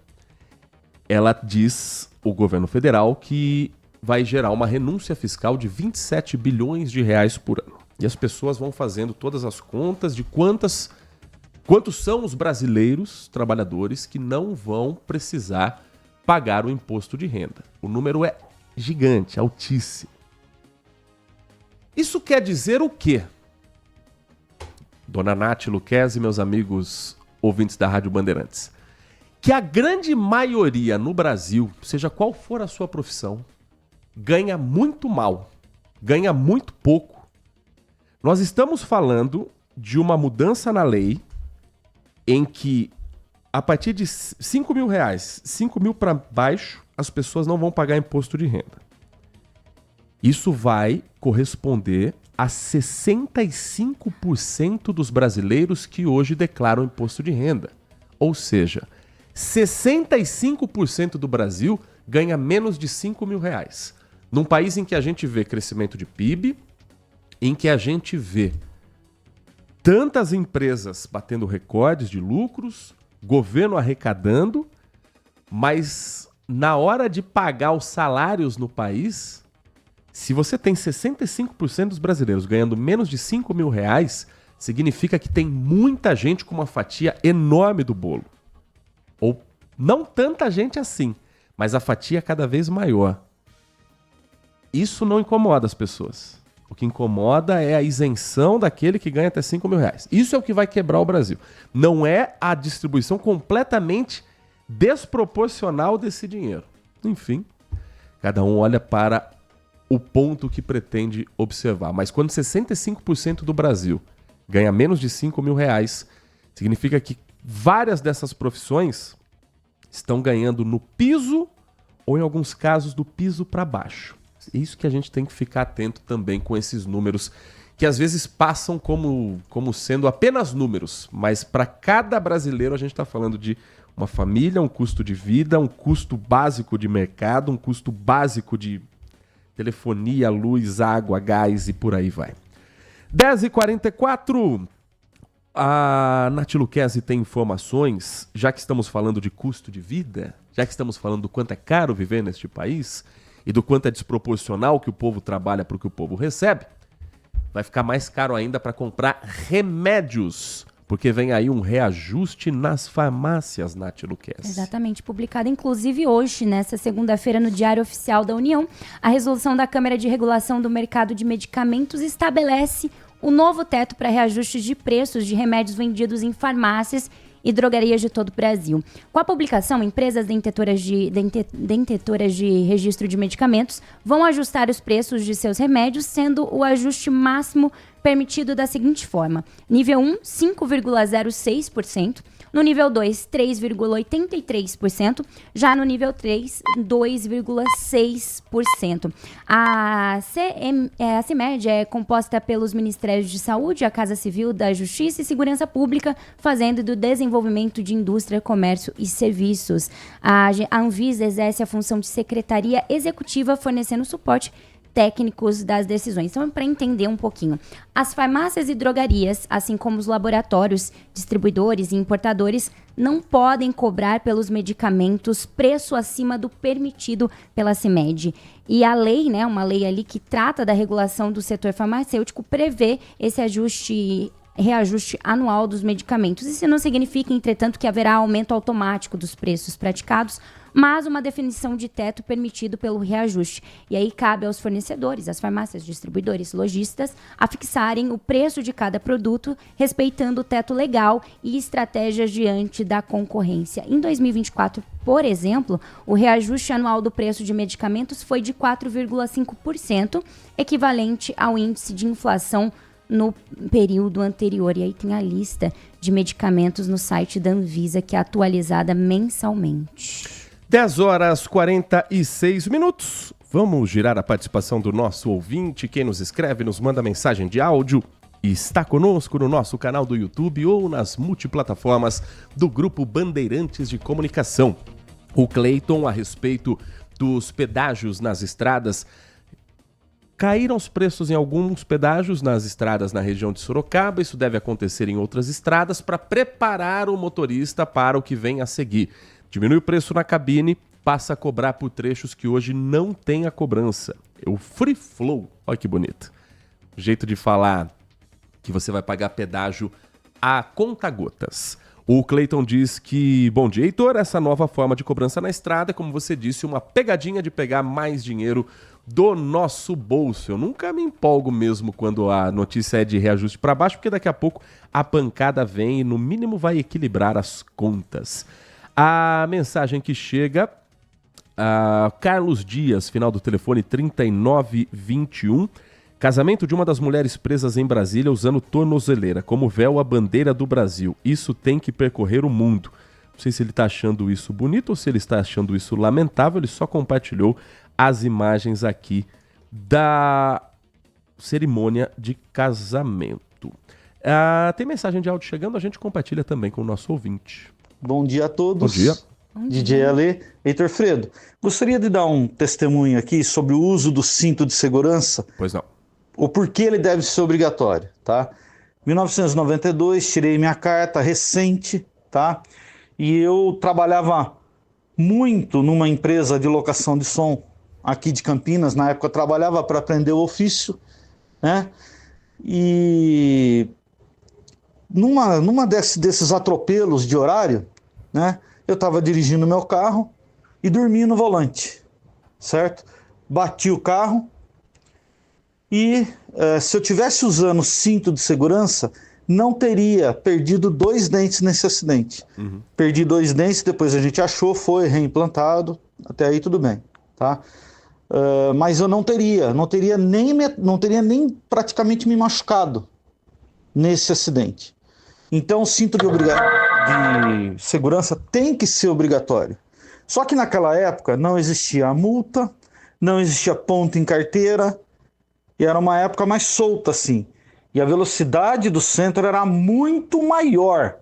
ela diz, o governo federal, que vai gerar uma renúncia fiscal de 27 bilhões de reais por ano. E as pessoas vão fazendo todas as contas de quantos são os brasileiros trabalhadores que não vão precisar pagar o imposto de renda. O número é gigante, altíssimo. Isso quer dizer o quê? Dona Nath Luquezzi e meus amigos ouvintes da Rádio Bandeirantes. Que a grande maioria no Brasil, seja qual for a sua profissão, ganha muito mal, ganha muito pouco. Nós estamos falando de uma mudança na lei em que, a partir de R$5.000, 5 mil para baixo, as pessoas não vão pagar imposto de renda. Isso vai corresponder a 65% dos brasileiros que hoje declaram imposto de renda. Ou seja, 65% do Brasil ganha menos de R$5.000. Num país em que a gente vê crescimento de PIB, em que a gente vê tantas empresas batendo recordes de lucros, governo arrecadando, mas na hora de pagar os salários no país, se você tem 65% dos brasileiros ganhando menos de R$5.000, significa que tem muita gente com uma fatia enorme do bolo. Ou não tanta gente assim, mas a fatia é cada vez maior. Isso não incomoda as pessoas. O que incomoda é a isenção daquele que ganha até R$5.000. Isso é o que vai quebrar o Brasil. Não é a distribuição completamente desproporcional desse dinheiro. Enfim, cada um olha para o ponto que pretende observar. Mas quando 65% do Brasil ganha menos de R$5.000, significa que várias dessas profissões estão ganhando no piso ou, em alguns casos, do piso para baixo. É isso que a gente tem que ficar atento também com esses números, que às vezes passam como sendo apenas números, mas para cada brasileiro a gente está falando de uma família, um custo de vida, um custo básico de mercado, um custo básico de telefonia, luz, água, gás e por aí vai. 10h44, a Nath Lucchesi tem informações, já que estamos falando de custo de vida, já que estamos falando do quanto é caro viver neste país e do quanto é desproporcional que o povo trabalha para o que o povo recebe, vai ficar mais caro ainda para comprar remédios, porque vem aí um reajuste nas farmácias, Nath Lucchesi. Exatamente, publicada inclusive hoje, nessa segunda-feira, no Diário Oficial da União, a resolução da Câmara de Regulação do Mercado de Medicamentos estabelece o novo teto para reajustes de preços de remédios vendidos em farmácias e drogarias de todo o Brasil. Com a publicação, empresas detetoras de registro de medicamentos vão ajustar os preços de seus remédios, sendo o ajuste máximo permitido da seguinte forma: nível 1, 5,06%, no nível 2, 3,83%, já no nível 3, 2,6%. A CMED é composta pelos Ministérios de Saúde, a Casa Civil, da Justiça e Segurança Pública, Fazenda e do Desenvolvimento de Indústria, Comércio e Serviços. A Anvisa exerce a função de secretaria executiva, fornecendo suporte técnicos das decisões. Então, para entender um pouquinho, as farmácias e drogarias, assim como os laboratórios, distribuidores e importadores, não podem cobrar pelos medicamentos preço acima do permitido pela CMED. E a lei, né, uma lei ali que trata da regulação do setor farmacêutico, prevê esse reajuste anual dos medicamentos. Isso não significa, entretanto, que haverá aumento automático dos preços praticados, mas uma definição de teto permitido pelo reajuste. E aí cabe aos fornecedores, às farmácias, distribuidores, lojistas, a fixarem o preço de cada produto, respeitando o teto legal e estratégias diante da concorrência. Em 2024, por exemplo, o reajuste anual do preço de medicamentos foi de 4,5%, equivalente ao índice de inflação no período anterior. E aí tem a lista de medicamentos no site da Anvisa, que é atualizada mensalmente. 10h46. Vamos girar a participação do nosso ouvinte. Quem nos escreve, nos manda mensagem de áudio e está conosco no nosso canal do YouTube ou nas multiplataformas do Grupo Bandeirantes de Comunicação. O Cleiton, a respeito dos pedágios nas estradas. Caíram os preços em alguns pedágios nas estradas na região de Sorocaba. Isso deve acontecer em outras estradas para preparar o motorista para o que vem a seguir. Diminui o preço na cabine, passa a cobrar por trechos que hoje não tem a cobrança. É o Free Flow. Olha que bonito. Jeito de falar que você vai pagar pedágio a conta-gotas. O Cleiton diz que, bom dia, Heitor, essa nova forma de cobrança na estrada é, como você disse, uma pegadinha de pegar mais dinheiro do nosso bolso. Eu nunca me empolgo mesmo quando a notícia é de reajuste para baixo, porque daqui a pouco a pancada vem e no mínimo vai equilibrar as contas. A mensagem que chega, Carlos Dias, final do telefone 3921. Casamento de uma das mulheres presas em Brasília usando tornozeleira como véu a bandeira do Brasil. Isso tem que percorrer o mundo. Não sei se ele está achando isso bonito ou se ele está achando isso lamentável. Ele só compartilhou as imagens aqui da cerimônia de casamento. Tem mensagem de áudio chegando, a gente compartilha também com o nosso ouvinte. Bom dia a todos. Bom dia. DJ Ale, Heitor Fredo. Gostaria de dar um testemunho aqui sobre o uso do cinto de segurança. Pois não. O porquê ele deve ser obrigatório, tá? 1992, tirei minha carta recente, tá? E eu trabalhava muito numa empresa de locação de som aqui de Campinas. Na época eu trabalhava para aprender o ofício, né? E numa desses atropelos de horário, né? Eu estava dirigindo meu carro e dormi no volante, certo? Bati o carro e se eu tivesse usando cinto de segurança, não teria perdido 2 dentes nesse acidente. Uhum. Perdi 2 dentes, depois a gente achou, foi reimplantado, até aí tudo bem, tá? Mas eu não teria nem praticamente me machucado nesse acidente. Então o cinto de segurança tem que ser obrigatório. Só que naquela época não existia a multa, não existia ponto em carteira, e era uma época mais solta assim. E a velocidade do centro era muito maior,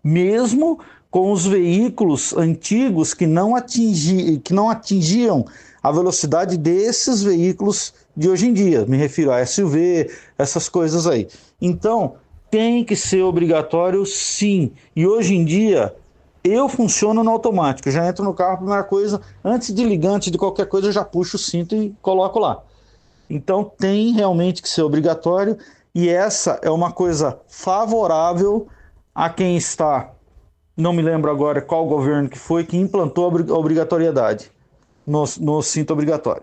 mesmo com os veículos antigos que não atingiam a velocidade desses veículos de hoje em dia. Me refiro a SUV, essas coisas aí. Então, tem que ser obrigatório sim. E hoje em dia, eu funciono no automático. Eu já entro no carro, a primeira coisa, antes de ligar, antes de qualquer coisa, eu já puxo o cinto e coloco lá. Então, tem realmente que ser obrigatório. E essa é uma coisa favorável a quem está, não me lembro agora qual governo que foi, que implantou a obrigatoriedade no cinto obrigatório.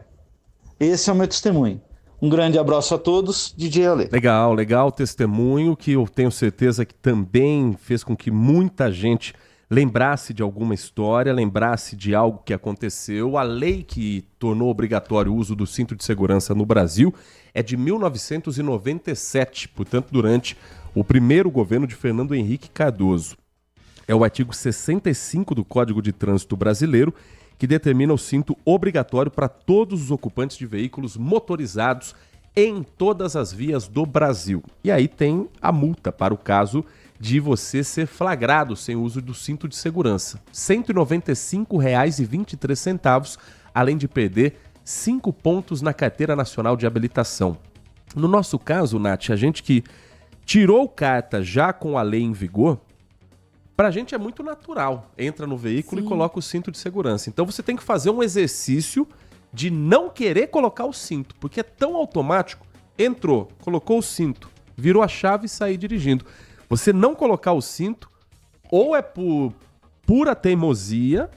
Esse é o meu testemunho. Um grande abraço a todos, DJ Ale. Legal testemunho, que eu tenho certeza que também fez com que muita gente lembrasse de alguma história, lembrasse de algo que aconteceu. A lei que tornou obrigatório o uso do cinto de segurança no Brasil é de 1997, portanto, durante o primeiro governo de Fernando Henrique Cardoso. É o artigo 65 do Código de Trânsito Brasileiro que determina o cinto obrigatório para todos os ocupantes de veículos motorizados em todas as vias do Brasil. E aí tem a multa para o caso de você ser flagrado sem o uso do cinto de segurança. R$ 195,23, além de perder 5 pontos na Carteira Nacional de Habilitação. No nosso caso, Nath, a gente que tirou carta já com a lei em vigor, pra gente é muito natural. Entra no veículo e coloca o cinto de segurança. Então você tem que fazer um exercício de não querer colocar o cinto, porque é tão automático. Entrou, colocou o cinto, virou a chave e saiu dirigindo. Você não colocar o cinto, ou é por pura teimosia,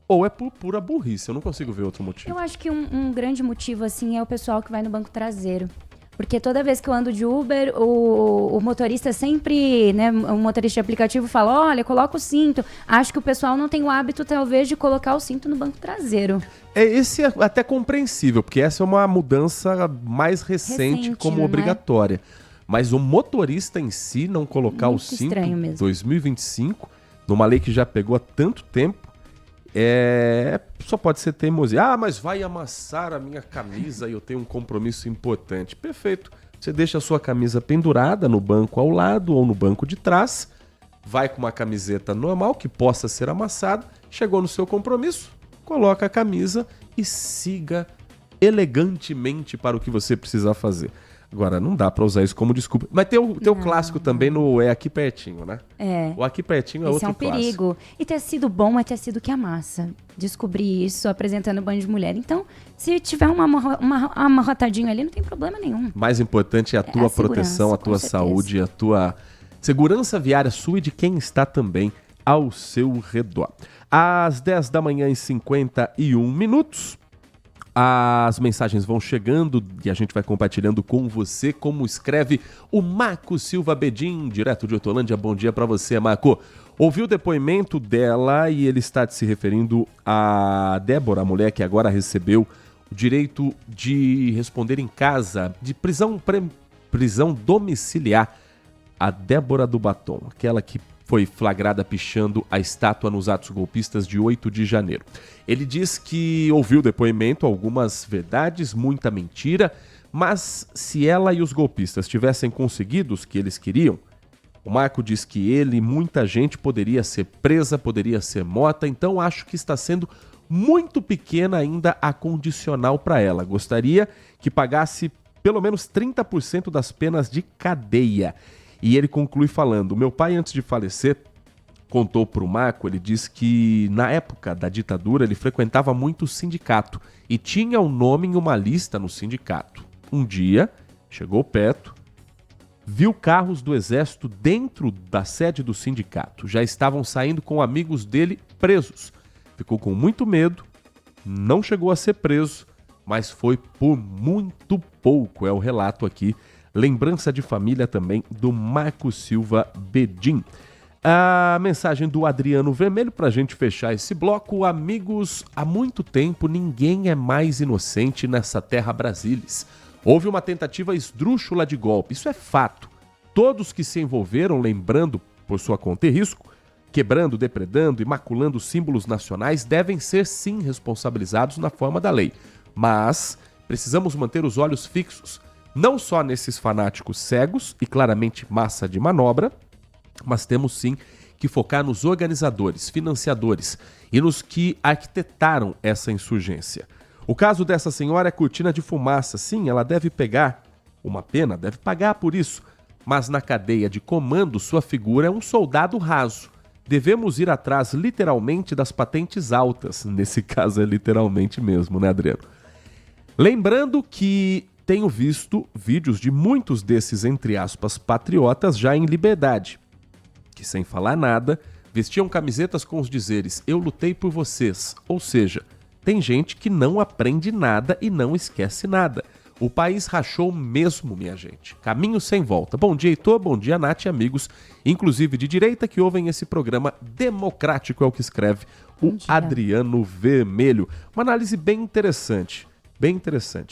ou é por pura burrice. Eu não consigo ver outro motivo. Eu acho que um grande motivo, assim, é o pessoal que vai no banco traseiro. Porque toda vez que eu ando de Uber, o motorista sempre, né, o motorista de aplicativo fala, olha, coloca o cinto. Acho que o pessoal não tem o hábito, talvez, de colocar o cinto no banco traseiro. Esse é até compreensível, porque essa é uma mudança mais recente como obrigatória. Mas o motorista em si não colocar muito o cinto em 2025, numa lei que já pegou há tanto tempo, só pode ser teimosia. Ah, mas vai amassar a minha camisa e eu tenho um compromisso importante. Perfeito. Você deixa a sua camisa pendurada no banco ao lado ou no banco de trás, vai com uma camiseta normal que possa ser amassada, chegou no seu compromisso, coloca a camisa e siga elegantemente para o que você precisar fazer. Agora, não dá pra usar isso como desculpa. Mas tem o clássico também no aqui pertinho, né? O aqui pertinho é outro clássico. Esse é um perigo. E tecido bom é tecido que amassa. Descobri isso apresentando o Banho de Mulher. Então, se tiver uma amarrotadinho ali, não tem problema nenhum. Mais importante é a tua proteção, a tua saúde, a tua segurança viária sua e de quem está também ao seu redor. Às 10 da manhã e 51 minutos... As mensagens vão chegando e a gente vai compartilhando com você, como escreve o Marco Silva Bedin, direto de Hortolândia. Bom dia para você, Marco. Ouviu o depoimento dela e ele está se referindo a Débora, a mulher que agora recebeu o direito de responder em casa, de prisão domiciliar. A Débora do Batom, aquela que foi flagrada pichando a estátua nos atos golpistas de 8 de janeiro. Ele diz que ouviu o depoimento, algumas verdades, muita mentira, mas se ela e os golpistas tivessem conseguido os que eles queriam, o Marco diz que ele e muita gente poderia ser presa, poderia ser morta, então acho que está sendo muito pequena ainda a condicional para ela. Gostaria que pagasse pelo menos 30% das penas de cadeia. E ele conclui falando, meu pai antes de falecer contou para o Marco, ele diz que na época da ditadura ele frequentava muito o sindicato e tinha um nome em uma lista no sindicato. Um dia, chegou perto, viu carros do exército dentro da sede do sindicato. Já estavam saindo com amigos dele presos. Ficou com muito medo, não chegou a ser preso, mas foi por muito pouco, é o relato aqui. Lembrança de família também do Marco Silva Bedin. A mensagem do Adriano Vermelho para a gente fechar esse bloco. Amigos, há muito tempo ninguém é mais inocente nessa terra Brasilis. Houve uma tentativa esdrúxula de golpe, isso é fato. Todos que se envolveram, lembrando por sua conta e risco, quebrando, depredando e maculando símbolos nacionais, devem ser sim responsabilizados na forma da lei. Mas precisamos manter os olhos fixos não só nesses fanáticos cegos e claramente massa de manobra, mas temos sim que focar nos organizadores, financiadores e nos que arquitetaram essa insurgência. O caso dessa senhora é cortina de fumaça. Sim, ela deve pegar uma pena, deve pagar por isso, mas na cadeia de comando sua figura é um soldado raso. Devemos ir atrás literalmente das patentes altas. Nesse caso é literalmente mesmo, né, Adriano? Lembrando que tenho visto vídeos de muitos desses, entre aspas, patriotas já em liberdade, que sem falar nada, vestiam camisetas com os dizeres "eu lutei por vocês", ou seja, tem gente que não aprende nada e não esquece nada. O país rachou mesmo, minha gente. Caminho sem volta. Bom dia, Heitor. Bom dia, Nath e amigos, inclusive de direita, que ouvem esse programa democrático, é o que escreve o Adriano Vermelho. Uma análise bem interessante,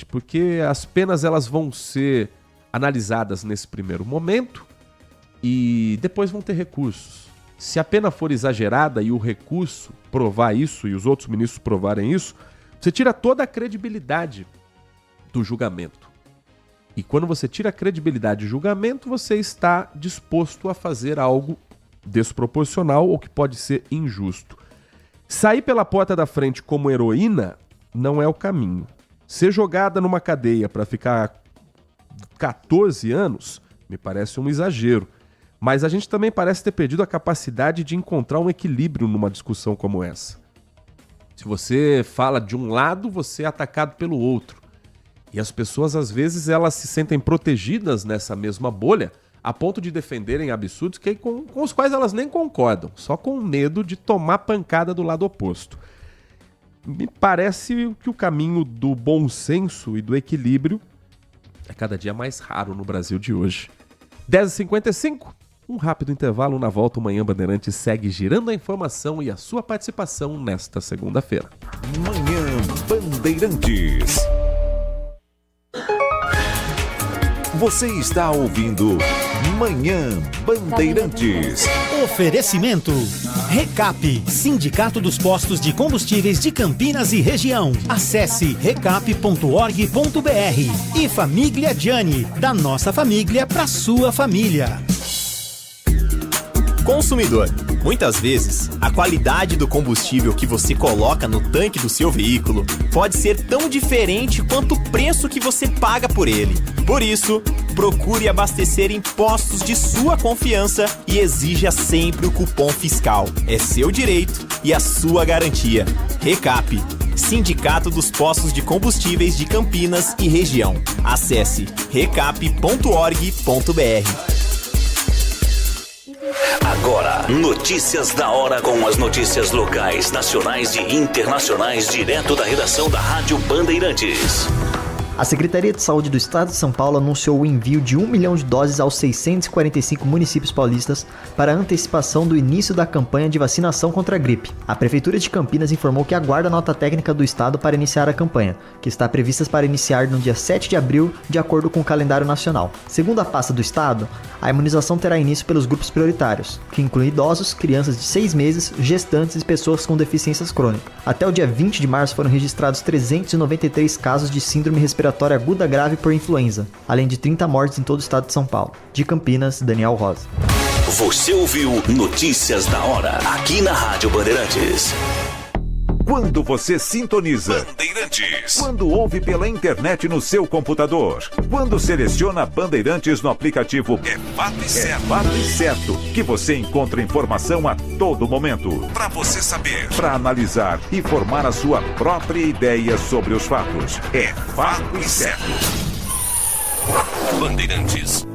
porque as penas elas vão ser analisadas nesse primeiro momento e depois vão ter recursos. Se a pena for exagerada e o recurso provar isso e os outros ministros provarem isso, você tira toda a credibilidade do julgamento. E quando você tira a credibilidade do julgamento, você está disposto a fazer algo desproporcional ou que pode ser injusto. Sair pela porta da frente como heroína não é o caminho. Ser jogada numa cadeia para ficar 14 anos me parece um exagero. Mas a gente também parece ter perdido a capacidade de encontrar um equilíbrio numa discussão como essa. Se você fala de um lado, você é atacado pelo outro. E as pessoas, às vezes, elas se sentem protegidas nessa mesma bolha, a ponto de defenderem absurdos com os quais elas nem concordam, só com medo de tomar pancada do lado oposto. Me parece que o caminho do bom senso e do equilíbrio é cada dia mais raro no Brasil de hoje. 10h55, um rápido intervalo. Na volta, o Manhã Bandeirantes segue girando a informação e a sua participação nesta segunda-feira. Manhã Bandeirantes. Você está ouvindo Manhã Bandeirantes. Oferecimento Recap, Sindicato dos Postos de Combustíveis de Campinas e Região. Acesse recap.org.br. E Família Gianni, da nossa família para sua família. Consumidor, muitas vezes, a qualidade do combustível que você coloca no tanque do seu veículo pode ser tão diferente quanto o preço que você paga por ele. Por isso, procure abastecer em postos de sua confiança e exija sempre o cupom fiscal. É seu direito e a sua garantia. Recap, Sindicato dos Postos de Combustíveis de Campinas e Região. Acesse recap.org.br. Agora, notícias da hora com as notícias locais, nacionais e internacionais, direto da redação da Rádio Bandeirantes. A Secretaria de Saúde do Estado de São Paulo anunciou o envio de 1 milhão de doses aos 645 municípios paulistas para a antecipação do início da campanha de vacinação contra a gripe. A Prefeitura de Campinas informou que aguarda a nota técnica do Estado para iniciar a campanha, que está prevista para iniciar no dia 7 de abril, de acordo com o calendário nacional. Segundo a pasta do Estado, a imunização terá início pelos grupos prioritários, que incluem idosos, crianças de 6 meses, gestantes e pessoas com deficiências crônicas. Até o dia 20 de março foram registrados 393 casos de síndrome respiratória aguda grave por influenza, além de 30 mortes em todo o estado de São Paulo. De Campinas, Daniel Rosa. Você ouviu Notícias da Hora, aqui na Rádio Bandeirantes. Quando você sintoniza Bandeirantes. Quando ouve pela internet no seu computador. Quando seleciona Bandeirantes no aplicativo É Fato e Certo. É Fato e Certo. Que você encontra informação a todo momento. Para você saber. Para analisar e formar a sua própria ideia sobre os fatos. É Fato e Certo. Bandeirantes.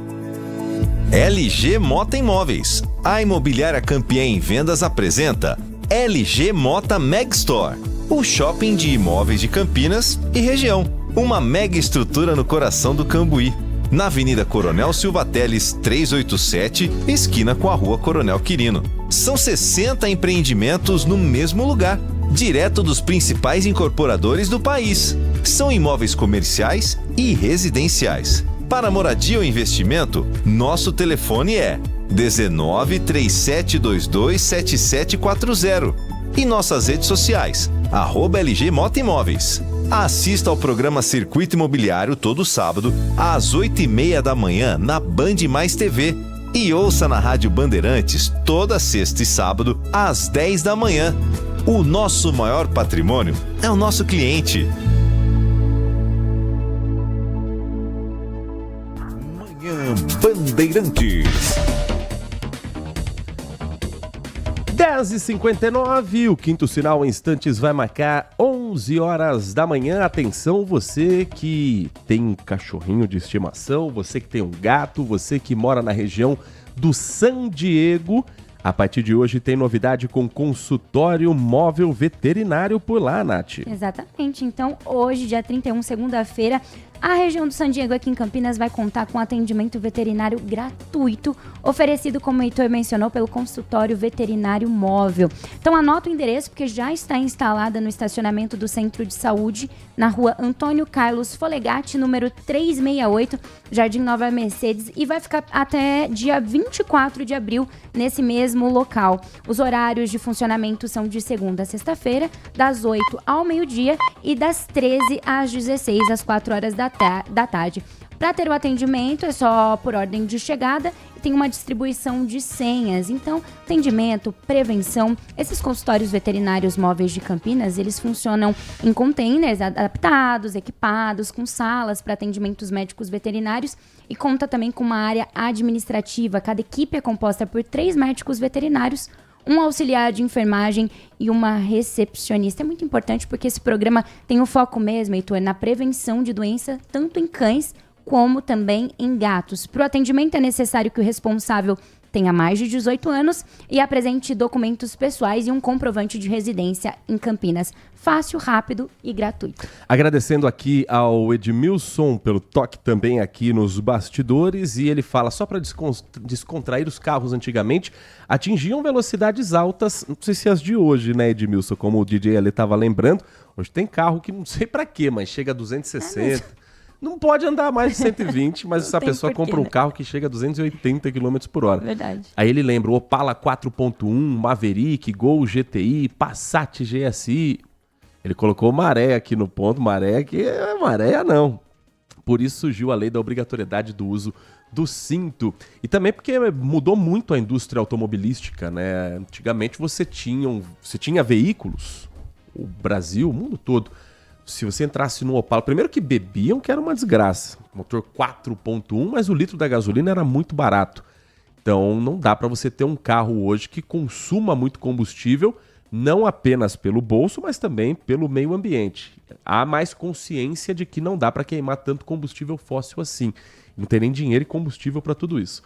LG Mota Imóveis. A imobiliária campeã em vendas apresenta LG Mota Meg Store, o shopping de imóveis de Campinas e região. Uma mega estrutura no coração do Cambuí, na Avenida Coronel Silva Teles 387, esquina com a Rua Coronel Quirino. São 60 empreendimentos no mesmo lugar, direto dos principais incorporadores do país. São imóveis comerciais e residenciais. Para moradia ou investimento, nosso telefone é 19 3722 7740 e nossas redes sociais, @LG Mota Imóveis. Assista ao programa Circuito Imobiliário todo sábado, às 8h30 da manhã, na Band Mais TV. E ouça na Rádio Bandeirantes toda sexta e sábado às 10 da manhã. O nosso maior patrimônio é o nosso cliente. Manhã Bandeirantes. 10h59, o quinto sinal em instantes vai marcar 11 horas da manhã. Atenção, você que tem um cachorrinho de estimação, você que tem um gato, você que mora na região do San Diego. A partir de hoje tem novidade com consultório móvel veterinário por lá, Nath. Exatamente. Então, hoje, dia 31, segunda-feira, a região do San Diego aqui em Campinas vai contar com atendimento veterinário gratuito, oferecido, como o Heitor mencionou, pelo consultório veterinário móvel. Então anota o endereço, porque já está instalada no estacionamento do Centro de Saúde, na rua Antônio Carlos Folegatti, número 368, Jardim Nova Mercedes, e vai ficar até dia 24 de abril nesse mesmo local. Os horários de funcionamento são de segunda a sexta-feira, das 8 ao meio-dia e das 13 às 16, às 4 horas da tarde. Para ter o atendimento é só por ordem de chegada e tem uma distribuição de senhas. Então, atendimento, prevenção. Esses consultórios veterinários móveis de Campinas, eles funcionam em containers adaptados, equipados, com salas para atendimentos médicos veterinários e conta também com uma área administrativa. Cada equipe é composta por 3 médicos veterinários, um auxiliar de enfermagem e uma recepcionista. É muito importante porque esse programa tem o foco mesmo, Heitor, na prevenção de doença, tanto em cães como também em gatos. Para o atendimento é necessário que o responsável tenha mais de 18 anos e apresente documentos pessoais e um comprovante de residência em Campinas. Fácil, rápido e gratuito. Agradecendo aqui ao Edmilson pelo toque também aqui nos bastidores, e ele fala, só para descontrair, os carros antigamente atingiam velocidades altas, não sei se as de hoje, né, Edmilson, como o DJ ali estava lembrando, hoje tem carro que não sei para quê, mas chega a 260... Não pode andar mais de 120, mas essa pessoa compra um carro que chega a 280 km por hora. Verdade. Aí ele lembra o Opala 4.1, Maverick, Gol GTI, Passat GSI. Ele colocou Maré aqui no ponto, Maré que é Maré não. Por isso surgiu a lei da obrigatoriedade do uso do cinto. E também porque mudou muito a indústria automobilística, né? Antigamente você tinha veículos, o Brasil, o mundo todo. Se você entrasse no Opala, primeiro que bebiam, que era uma desgraça. Motor 4.1, mas o litro da gasolina era muito barato. Então não dá para você ter um carro hoje que consuma muito combustível, não apenas pelo bolso, mas também pelo meio ambiente. Há mais consciência de que não dá para queimar tanto combustível fóssil assim. Não tem nem dinheiro e combustível para tudo isso.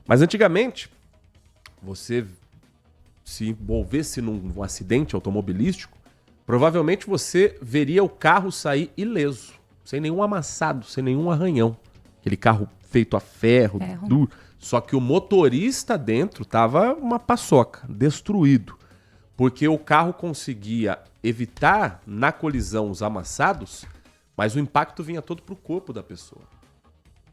Mas antigamente, você se envolvesse num acidente automobilístico, provavelmente você veria o carro sair ileso, sem nenhum amassado, sem nenhum arranhão. Aquele carro feito a ferro, duro. Só que o motorista dentro estava uma paçoca, destruído. Porque o carro conseguia evitar na colisão os amassados, mas o impacto vinha todo para o corpo da pessoa.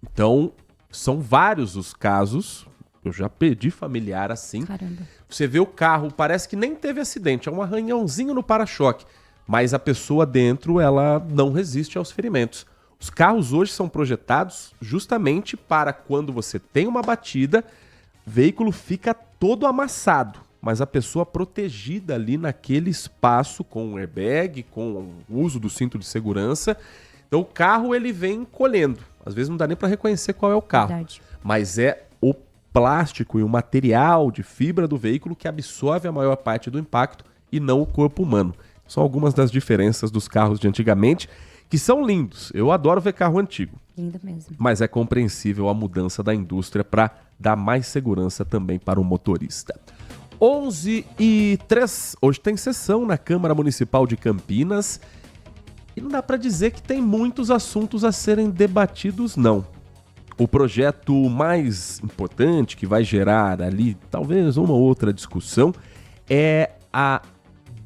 Então, são vários os casos. Eu já perdi familiar assim. Caramba. Você vê o carro, parece que nem teve acidente, é um arranhãozinho no para-choque, mas a pessoa dentro, ela não resiste aos ferimentos. Os carros hoje são projetados justamente para quando você tem uma batida, o veículo fica todo amassado, mas a pessoa protegida ali naquele espaço com o airbag, com o uso do cinto de segurança. Então o carro ele vem encolhendo. Às vezes não dá nem para reconhecer qual é o carro. Verdade. Mas é o plástico e o material de fibra do veículo que absorve a maior parte do impacto e não o corpo humano. São algumas das diferenças dos carros de antigamente, que são lindos. Eu adoro ver carro antigo. Lindo mesmo. Mas é compreensível a mudança da indústria para dar mais segurança também para o motorista. 11h03, hoje tem sessão na Câmara Municipal de Campinas e não dá para dizer que tem muitos assuntos a serem debatidos, não. O projeto mais importante que vai gerar ali talvez uma ou outra discussão é a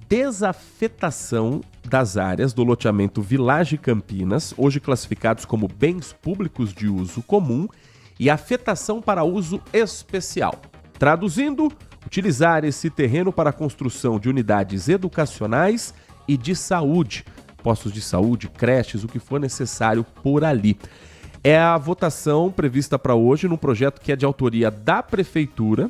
desafetação das áreas do loteamento Village Campinas, hoje classificados como bens públicos de uso comum, e afetação para uso especial. Traduzindo, utilizar esse terreno para a construção de unidades educacionais e de saúde, postos de saúde, creches, o que for necessário por ali. é a votação prevista para hoje num projeto que é de autoria da Prefeitura.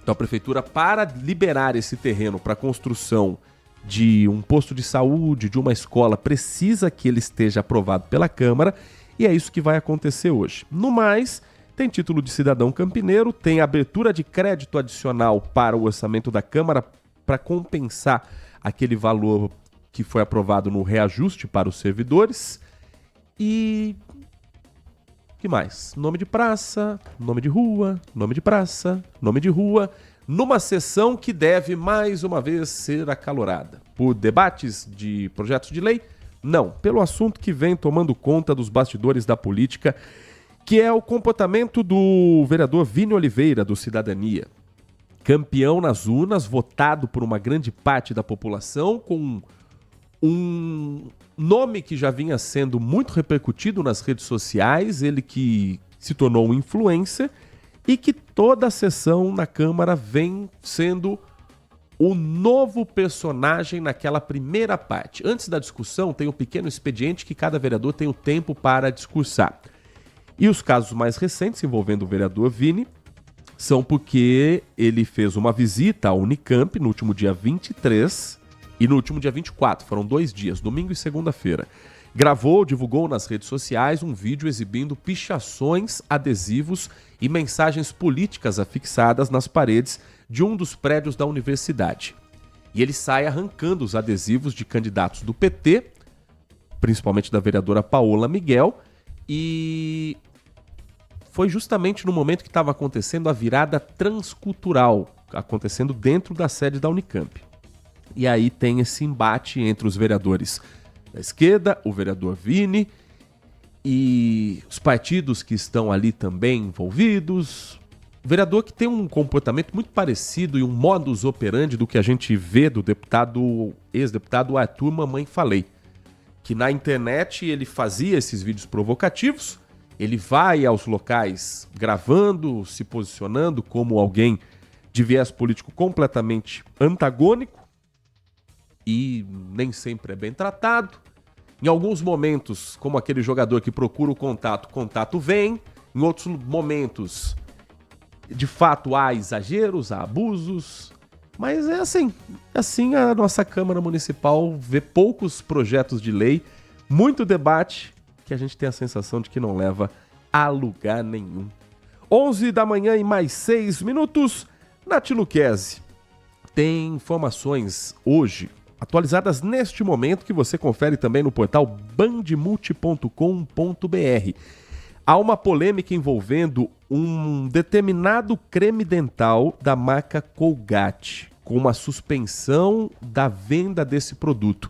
Então a Prefeitura, para liberar esse terreno para construção de um posto de saúde, de uma escola, precisa que ele esteja aprovado pela Câmara, e é isso que vai acontecer hoje. No mais, tem título de cidadão campineiro, tem abertura de crédito adicional para o orçamento da Câmara para compensar aquele valor que foi aprovado no reajuste para os servidores. E que mais? Nome de praça, nome de rua, nome de praça, nome de rua, numa sessão que deve mais uma vez ser acalorada. Por debates de projetos de lei? Não, pelo assunto que vem tomando conta dos bastidores da política, que é o comportamento do vereador Vini Oliveira, do Cidadania. Campeão nas urnas, votado por uma grande parte da população, com um nome que já vinha sendo muito repercutido nas redes sociais, ele que se tornou um influencer e que toda a sessão na Câmara vem sendo o novo personagem naquela primeira parte. Antes da discussão, tem um pequeno expediente que cada vereador tem o tempo para discursar. E os casos mais recentes envolvendo o vereador Vini são porque ele fez uma visita à Unicamp no último dia 23 e no último dia 24, foram 2 dias, domingo e segunda-feira. Gravou, divulgou nas redes sociais um vídeo exibindo pichações, adesivos e mensagens políticas afixadas nas paredes de um dos prédios da universidade. E ele sai arrancando os adesivos de candidatos do PT, principalmente da vereadora Paola Miguel, e foi justamente no momento que estava acontecendo a virada transcultural, acontecendo dentro da sede da Unicamp. E aí tem esse embate entre os vereadores da esquerda, o vereador Vini e os partidos que estão ali também envolvidos. O vereador que tem um comportamento muito parecido e um modus operandi do que a gente vê do ex-deputado Arthur Mamãe Falei, que na internet ele fazia esses vídeos provocativos, ele vai aos locais gravando, se posicionando como alguém de viés político completamente antagônico, e nem sempre é bem tratado. Em alguns momentos, como aquele jogador que procura o contato vem. Em outros momentos, de fato, há exageros, há abusos. Mas é assim a nossa Câmara Municipal vê poucos projetos de lei, muito debate, que a gente tem a sensação de que não leva a lugar nenhum. 11 da manhã e mais 6 minutos, Nath Luquezzi tem informações hoje, atualizadas neste momento, que você confere também no portal bandmulti.com.br. Há uma polêmica envolvendo um determinado creme dental da marca Colgate, com uma suspensão da venda desse produto.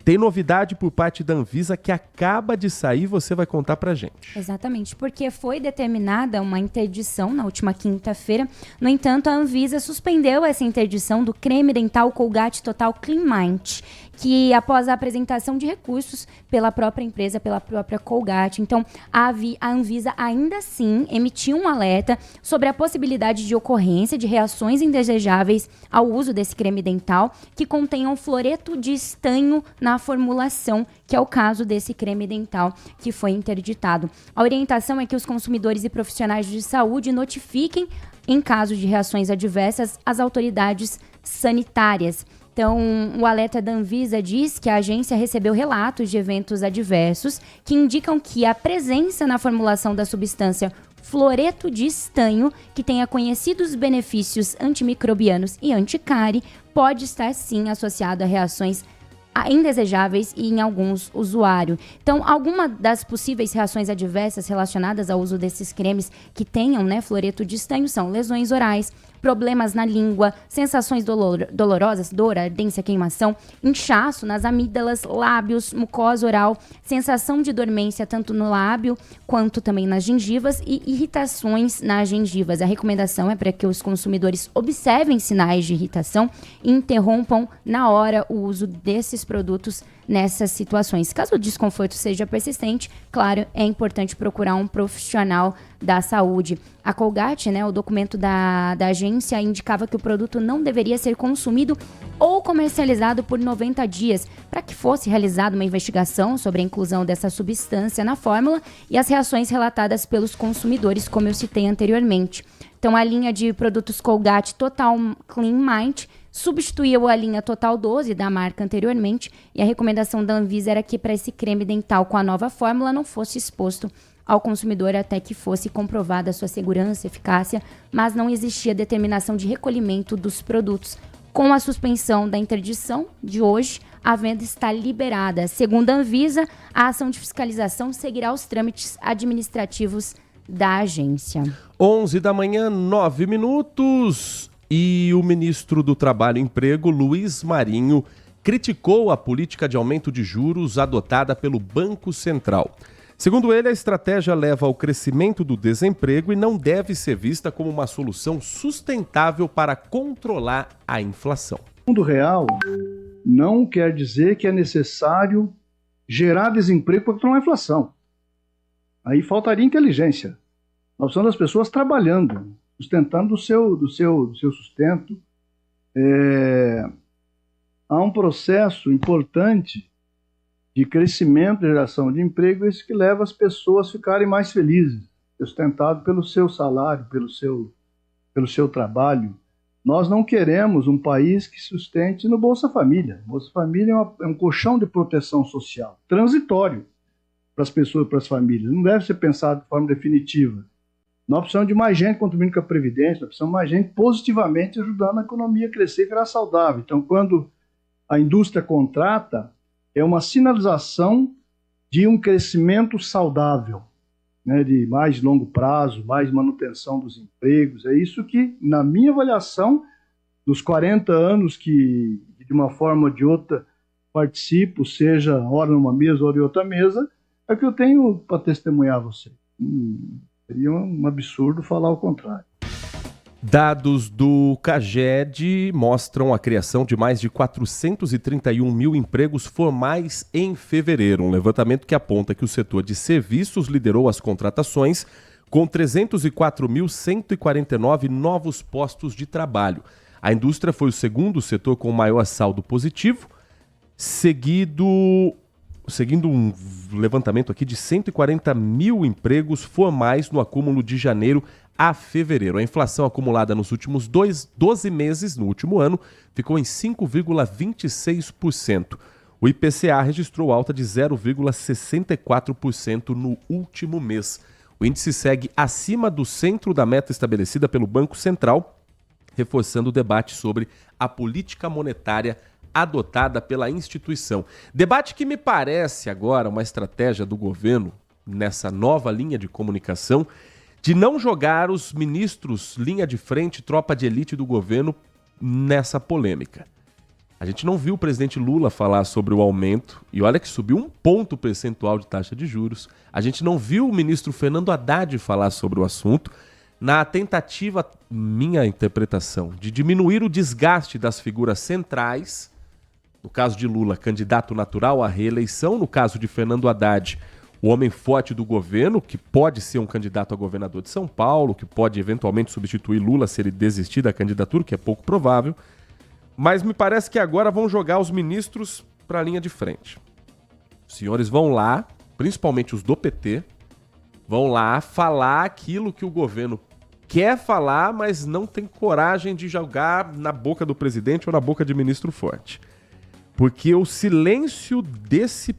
Tem novidade por parte da Anvisa que acaba de sair, você vai contar pra gente. Exatamente, porque foi determinada uma interdição na última quinta-feira. No entanto, a Anvisa suspendeu essa interdição do creme dental Colgate Total Clean Mind, que após a apresentação de recursos pela própria empresa, pela própria Colgate. Então, a Anvisa ainda assim emitiu um alerta sobre a possibilidade de ocorrência de reações indesejáveis ao uso desse creme dental que contenham fluoreto de estanho na formulação, que é o caso desse creme dental que foi interditado. A orientação é que os consumidores e profissionais de saúde notifiquem, em caso de reações adversas, as autoridades sanitárias. Então, o alerta da Anvisa diz que a agência recebeu relatos de eventos adversos que indicam que a presença na formulação da substância fluoreto de estanho, que tenha conhecidos benefícios antimicrobianos e anticárie, pode estar sim associado a reações indesejáveis e em alguns usuários. Então, alguma das possíveis reações adversas relacionadas ao uso desses cremes que tenham, fluoreto de estanho são lesões orais, problemas na língua, sensações dolorosas, dor, ardência, queimação, inchaço nas amígdalas, lábios, mucosa oral, sensação de dormência tanto no lábio quanto também nas gengivas e irritações nas gengivas. A recomendação é para que os consumidores observem sinais de irritação e interrompam na hora o uso desses produtos nessas situações. Caso o desconforto seja persistente, claro, é importante procurar um profissional da saúde. A Colgate, o documento da agência indicava que o produto não deveria ser consumido ou comercializado por 90 dias, para que fosse realizada uma investigação sobre a inclusão dessa substância na fórmula e as reações relatadas pelos consumidores, como eu citei anteriormente. Então, a linha de produtos Colgate Total Clean Mind substituiu a linha Total 12 da marca anteriormente, e a recomendação da Anvisa era que para esse creme dental com a nova fórmula não fosse exposto ao consumidor até que fosse comprovada a sua segurança e eficácia, mas não existia determinação de recolhimento dos produtos. Com a suspensão da interdição de hoje, a venda está liberada. Segundo a Anvisa, a ação de fiscalização seguirá os trâmites administrativos da agência. 11 da manhã, 9 minutos. E o ministro do Trabalho e Emprego, Luiz Marinho, criticou a política de aumento de juros adotada pelo Banco Central. Segundo ele, a estratégia leva ao crescimento do desemprego e não deve ser vista como uma solução sustentável para controlar a inflação. O mundo real não quer dizer que é necessário gerar desemprego para controlar a inflação. Aí faltaria inteligência. Nós precisamos das pessoas trabalhando, sustentando do seu sustento. Há um processo importante de crescimento e geração de emprego, isso que leva as pessoas a ficarem mais felizes, sustentado pelo seu salário, pelo seu trabalho. Nós não queremos um país que sustente no Bolsa Família. Bolsa Família é um colchão de proteção social, transitório para as pessoas, para as famílias. Não deve ser pensado de forma definitiva. Nós precisamos de mais gente contribuindo com a Previdência, nós precisamos de mais gente positivamente ajudando a economia a crescer e virar saudável. Então, quando a indústria contrata, é uma sinalização de um crescimento saudável, de mais longo prazo, mais manutenção dos empregos. É isso que, na minha avaliação, dos 40 anos que, de uma forma ou de outra, participo, seja hora numa mesa, hora em outra mesa, é o que eu tenho para testemunhar a você. Seria um absurdo falar o contrário. Dados do CAGED mostram a criação de mais de 431 mil empregos formais em fevereiro. Um levantamento que aponta que o setor de serviços liderou as contratações com 304.149 novos postos de trabalho. A indústria foi o segundo setor com maior saldo positivo, seguindo um levantamento aqui de 140 mil empregos formais no acúmulo de janeiro a fevereiro. A inflação acumulada nos últimos 12 meses, no último ano, ficou em 5,26%. O IPCA registrou alta de 0,64% no último mês. O índice segue acima do centro da meta estabelecida pelo Banco Central, reforçando o debate sobre a política monetária adotada pela instituição. Debate que me parece agora uma estratégia do governo, nessa nova linha de comunicação, de não jogar os ministros, linha de frente, tropa de elite do governo nessa polêmica. A gente não viu o presidente Lula falar sobre o aumento, e olha que subiu 1 ponto percentual de taxa de juros. A gente não viu o ministro Fernando Haddad falar sobre o assunto, na tentativa, minha interpretação, de diminuir o desgaste das figuras centrais. No caso de Lula, candidato natural à reeleição. No caso de Fernando Haddad, o homem forte do governo, que pode ser um candidato a governador de São Paulo, que pode eventualmente substituir Lula se ele desistir da candidatura, que é pouco provável. Mas me parece que agora vão jogar os ministros para a linha de frente. Os senhores vão lá, principalmente os do PT, vão lá falar aquilo que o governo quer falar, mas não tem coragem de jogar na boca do presidente ou na boca de ministro forte. Porque o silêncio desse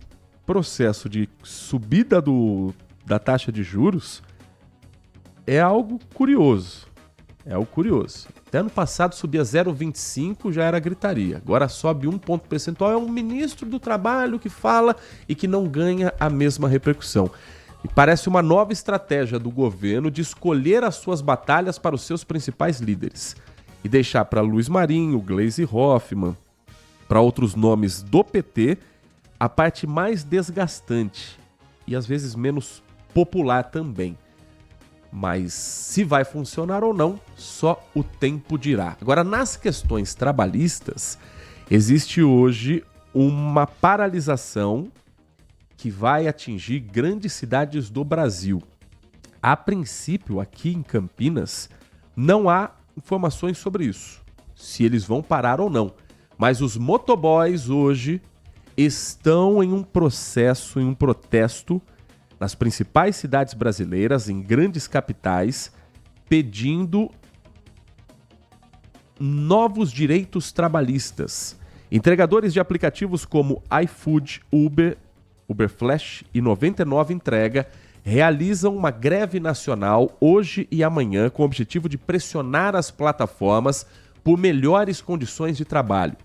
processo de subida da taxa de juros é algo curioso. É algo curioso. Até ano passado subia 0,25, já era gritaria. Agora sobe 1 ponto percentual. É um ministro do trabalho que fala e que não ganha a mesma repercussão. E parece uma nova estratégia do governo de escolher as suas batalhas para os seus principais líderes. E deixar para Luiz Marinho, Gleisi Hoffmann, para outros nomes do PT, a parte mais desgastante e às vezes menos popular também. Mas se vai funcionar ou não, só o tempo dirá. Agora, nas questões trabalhistas, existe hoje uma paralisação que vai atingir grandes cidades do Brasil. A princípio, aqui em Campinas, não há informações sobre isso, se eles vão parar ou não. Mas os motoboys hoje estão em um processo, em um protesto nas principais cidades brasileiras, em grandes capitais, pedindo novos direitos trabalhistas. Entregadores de aplicativos como iFood, Uber Flash e 99 Entrega realizam uma greve nacional hoje e amanhã com o objetivo de pressionar as plataformas por melhores condições de trabalho.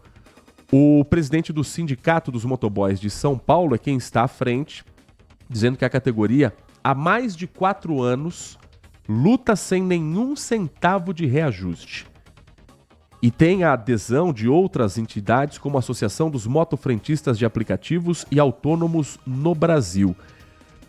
O presidente do Sindicato dos Motoboys de São Paulo é quem está à frente, dizendo que a categoria, há mais de 4 anos, luta sem nenhum centavo de reajuste. E tem a adesão de outras entidades, como a Associação dos Motofrentistas de Aplicativos e Autônomos no Brasil.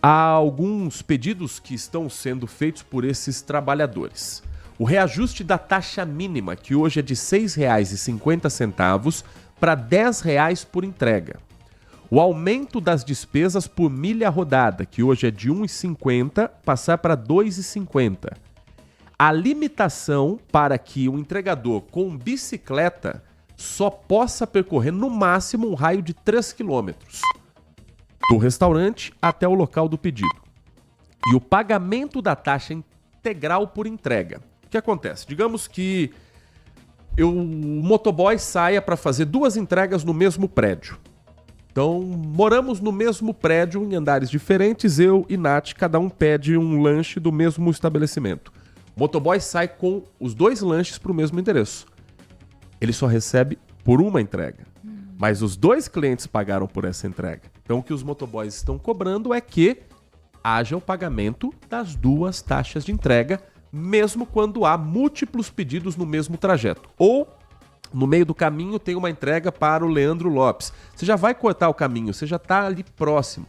Há alguns pedidos que estão sendo feitos por esses trabalhadores. O reajuste da taxa mínima, que hoje é de R$ 6,50 para R$ 10 por entrega. O aumento das despesas por milha rodada, que hoje é de R$ 1,50, passar para R$ 2,50. A limitação para que o entregador com bicicleta só possa percorrer no máximo um raio de 3 quilômetros, do restaurante até o local do pedido. E o pagamento da taxa integral por entrega. O que acontece? Digamos que o motoboy saia para fazer 2 entregas no mesmo prédio. Então, moramos no mesmo prédio, em andares diferentes, eu e Nath, cada um pede um lanche do mesmo estabelecimento. O motoboy sai com os 2 lanches para o mesmo endereço. Ele só recebe por uma entrega. Mas os 2 clientes pagaram por essa entrega. Então, o que os motoboys estão cobrando é que haja o pagamento das 2 taxas de entrega, mesmo quando há múltiplos pedidos no mesmo trajeto. Ou, no meio do caminho, tem uma entrega para o Leandro Lopes. Você já vai cortar o caminho, você já está ali próximo.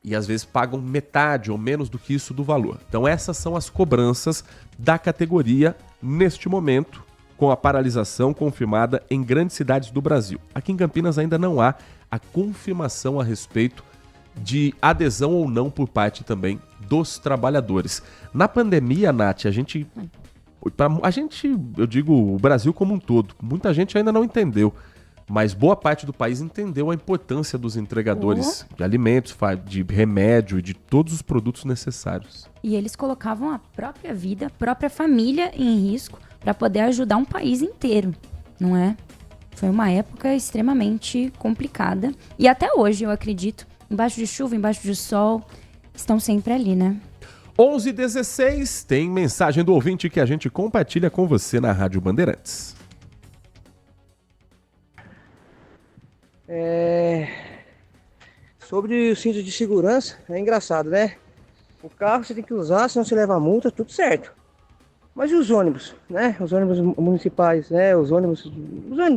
E às vezes pagam metade ou menos do que isso do valor. Então essas são as cobranças da categoria neste momento, com a paralisação confirmada em grandes cidades do Brasil. Aqui em Campinas ainda não há a confirmação a respeito de adesão ou não por parte também dos trabalhadores. Na pandemia, Nath, eu digo o Brasil como um todo, muita gente ainda não entendeu. Mas boa parte do país entendeu a importância dos entregadores de alimentos, de remédio e de todos os produtos necessários. E eles colocavam a própria vida, a própria família em risco para poder ajudar um país inteiro, não é? Foi uma época extremamente complicada. E até hoje, eu acredito, embaixo de chuva, embaixo de sol, estão sempre ali, né? 11h16, tem mensagem do ouvinte que a gente compartilha com você na Rádio Bandeirantes. Sobre o cinto de segurança, é engraçado, né? O carro você tem que usar, senão você leva multa, tudo certo. Mas e os ônibus, né? Os ônibus municipais, né? Os ônibus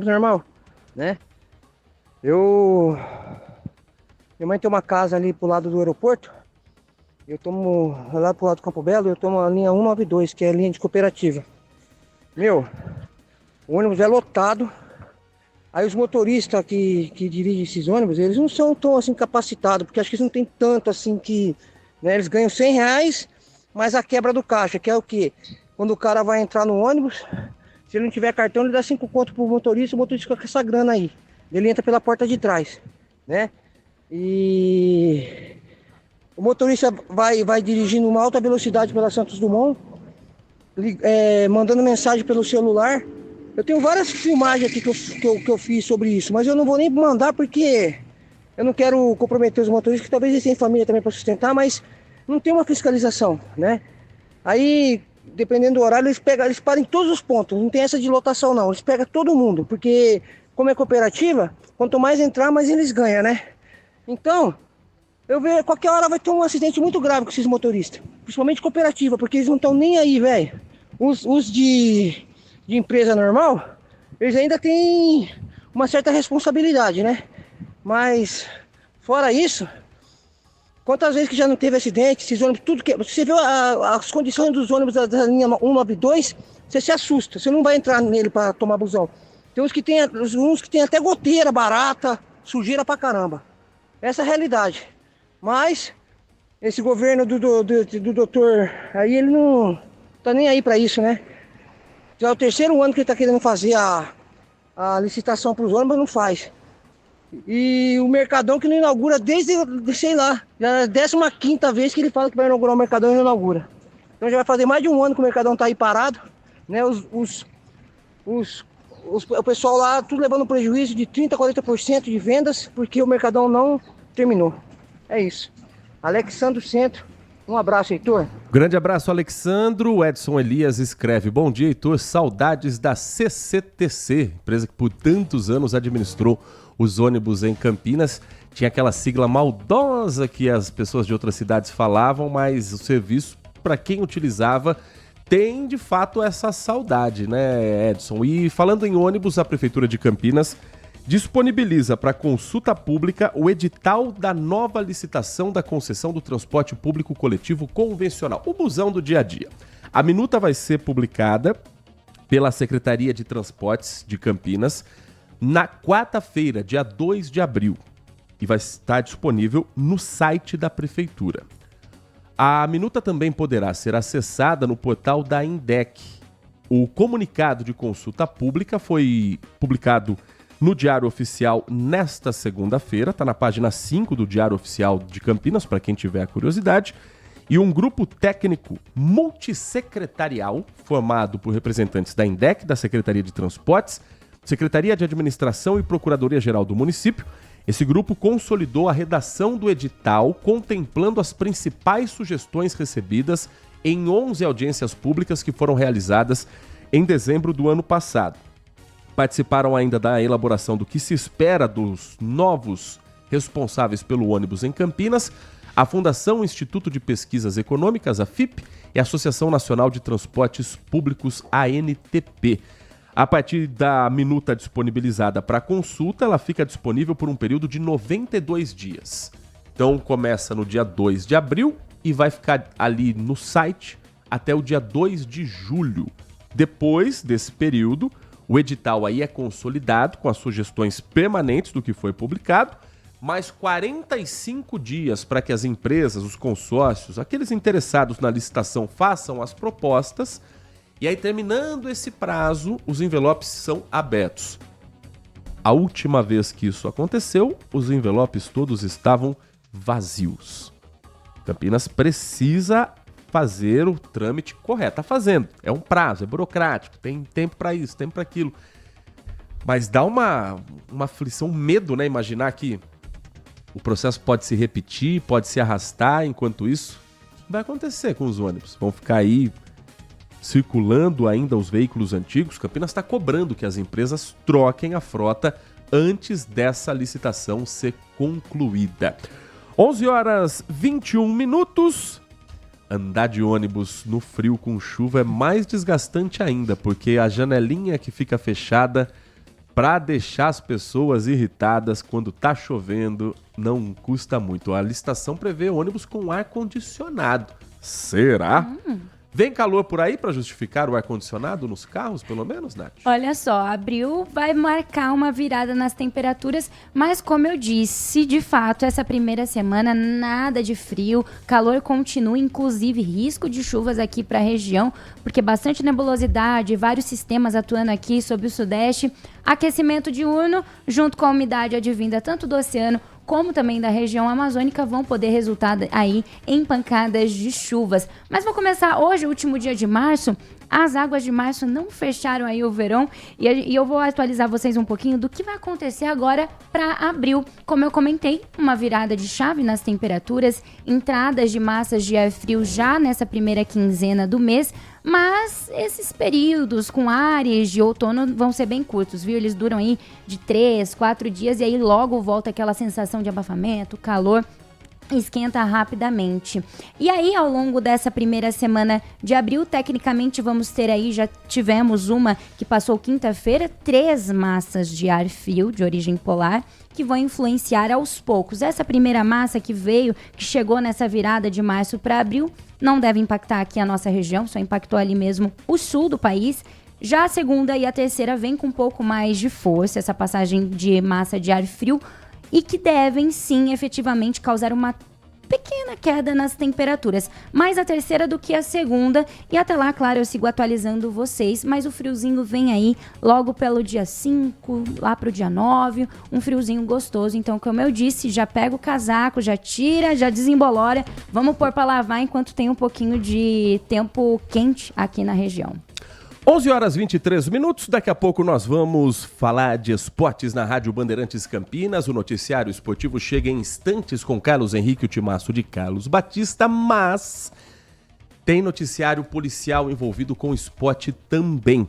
normal, né? Minha mãe tem uma casa ali pro lado do aeroporto. Eu tomo lá pro lado do Campo Belo, eu tomo a linha 192, que é a linha de cooperativa. O ônibus é lotado. Aí os motoristas que dirigem esses ônibus, eles não são tão assim capacitados, porque acho que eles não tem tanto assim que... Né, eles ganham R$100, mas a quebra do caixa, que é o quê? Quando o cara vai entrar no ônibus, se ele não tiver cartão, ele dá 5 conto pro motorista, o motorista fica com essa grana aí. Ele entra pela porta de trás, né? E o motorista vai dirigindo uma alta velocidade pela Santos Dumont, mandando mensagem pelo celular. Eu tenho várias filmagens aqui que eu fiz sobre isso, mas eu não vou nem mandar porque eu não quero comprometer os motoristas, que talvez eles tenham família também para sustentar, mas não tem uma fiscalização, né? Aí, dependendo do horário, eles param em todos os pontos, não tem essa de lotação não, eles pegam todo mundo, porque como é cooperativa, quanto mais entrar, mais eles ganham, né? Então, eu vejo, qualquer hora vai ter um acidente muito grave com esses motoristas, principalmente cooperativa, porque eles não estão nem aí, velho. Os de empresa normal, eles ainda têm uma certa responsabilidade, né? Mas, fora isso, quantas vezes que já não teve acidente, esses ônibus, tudo que... Você vê as condições dos ônibus da linha 192, você se assusta, você não vai entrar nele para tomar busão. Tem uns que tem até goteira barata, sujeira pra caramba. Essa é a realidade. Mas esse governo do doutor, aí ele não tá nem aí pra isso, né? Já é o 3º ano que ele tá querendo fazer a licitação pros ônibus, não faz. E o Mercadão que não inaugura desde, sei lá, já é a 15ª vez que ele fala que vai inaugurar o Mercadão e não inaugura. Então já vai fazer mais de um ano que o Mercadão tá aí parado, né? O pessoal lá tudo levando prejuízo de 30% a 40% de vendas, porque o Mercadão não terminou. É isso. Alexandro Centro, um abraço, Heitor. Grande abraço, Alexandro. O Edson Elias escreve: bom dia, Heitor, saudades da CCTC, empresa que por tantos anos administrou os ônibus em Campinas. Tinha aquela sigla maldosa que as pessoas de outras cidades falavam, mas o serviço, para quem utilizava, tem de fato essa saudade, né, Edson? E falando em ônibus, a Prefeitura de Campinas disponibiliza para consulta pública o edital da nova licitação da concessão do transporte público coletivo convencional, o busão do dia a dia. A minuta vai ser publicada pela Secretaria de Transportes de Campinas na quarta-feira, dia 2 de abril, e vai estar disponível no site da Prefeitura. A minuta também poderá ser acessada no portal da INDEC. O comunicado de consulta pública foi publicado no Diário Oficial nesta segunda-feira, está na página 5 do Diário Oficial de Campinas, para quem tiver curiosidade, e um grupo técnico multissecretarial, formado por representantes da INDEC, da Secretaria de Transportes, Secretaria de Administração e Procuradoria-Geral do município. Esse grupo consolidou a redação do edital, contemplando as principais sugestões recebidas em 11 audiências públicas que foram realizadas em dezembro do ano passado. Participaram ainda da elaboração do que se espera dos novos responsáveis pelo ônibus em Campinas, a Fundação Instituto de Pesquisas Econômicas, a FIP, e a Associação Nacional de Transportes Públicos, ANTP. A partir da minuta disponibilizada para consulta, ela fica disponível por um período de 92 dias. Então começa no dia 2 de abril e vai ficar ali no site até o dia 2 de julho. Depois desse período, o edital aí é consolidado com as sugestões permanentes do que foi publicado, mais 45 dias para que as empresas, os consórcios, aqueles interessados na licitação façam as propostas. E aí, terminando esse prazo, os envelopes são abertos. A última vez que isso aconteceu, os envelopes todos estavam vazios. Campinas precisa fazer o trâmite correto. Está fazendo. É um prazo, é burocrático, tem tempo para isso, tempo para aquilo. Mas dá uma aflição, um medo, né? Imaginar que o processo pode se repetir, pode se arrastar. Enquanto isso, o que vai acontecer com os ônibus? Vão ficar aí circulando ainda os veículos antigos. Campinas está cobrando que as empresas troquem a frota antes dessa licitação ser concluída. 11h21. Andar de ônibus no frio com chuva é mais desgastante ainda, porque a janelinha que fica fechada para deixar as pessoas irritadas quando tá chovendo não custa muito. A licitação prevê ônibus com ar-condicionado. Será? Vem calor por aí para justificar o ar-condicionado nos carros, pelo menos, Nath? Olha só, abril vai marcar uma virada nas temperaturas, mas como eu disse, de fato, essa primeira semana nada de frio, calor continua, inclusive risco de chuvas aqui para a região, porque bastante nebulosidade, vários sistemas atuando aqui sobre o sudeste, aquecimento diurno, junto com a umidade advinda tanto do oceano como também da região amazônica, vão poder resultar aí em pancadas de chuvas. Mas vou começar hoje, último dia de março. As águas de março não fecharam aí o verão e eu vou atualizar vocês um pouquinho do que vai acontecer agora para abril. Como eu comentei, uma virada de chave nas temperaturas, entradas de massas de ar frio já nessa primeira quinzena do mês, mas esses períodos com ares de outono vão ser bem curtos, viu? Eles duram aí de 3, 4 dias e aí logo volta aquela sensação de abafamento, calor, esquenta rapidamente. E aí, ao longo dessa primeira semana de abril, tecnicamente vamos ter aí, já tivemos uma que passou quinta-feira, 3 massas de ar frio de origem polar que vão influenciar aos poucos. Essa primeira massa que veio, que chegou nessa virada de março para abril, não deve impactar aqui a nossa região, só impactou ali mesmo o sul do país. Já a segunda e a terceira vem com um pouco mais de força, essa passagem de massa de ar frio, e que devem sim efetivamente causar uma pequena queda nas temperaturas, mais a terceira do que a segunda, e até lá, claro, eu sigo atualizando vocês, mas o friozinho vem aí logo pelo dia 5, lá pro dia 9, um friozinho gostoso, então como eu disse, já pega o casaco, já tira, já desembolora, vamos pôr para lavar enquanto tem um pouquinho de tempo quente aqui na região. 11h23, daqui a pouco nós vamos falar de esportes na Rádio Bandeirantes Campinas. O noticiário esportivo chega em instantes com Carlos Henrique, o timaço de Carlos Batista, mas tem noticiário policial envolvido com esporte também.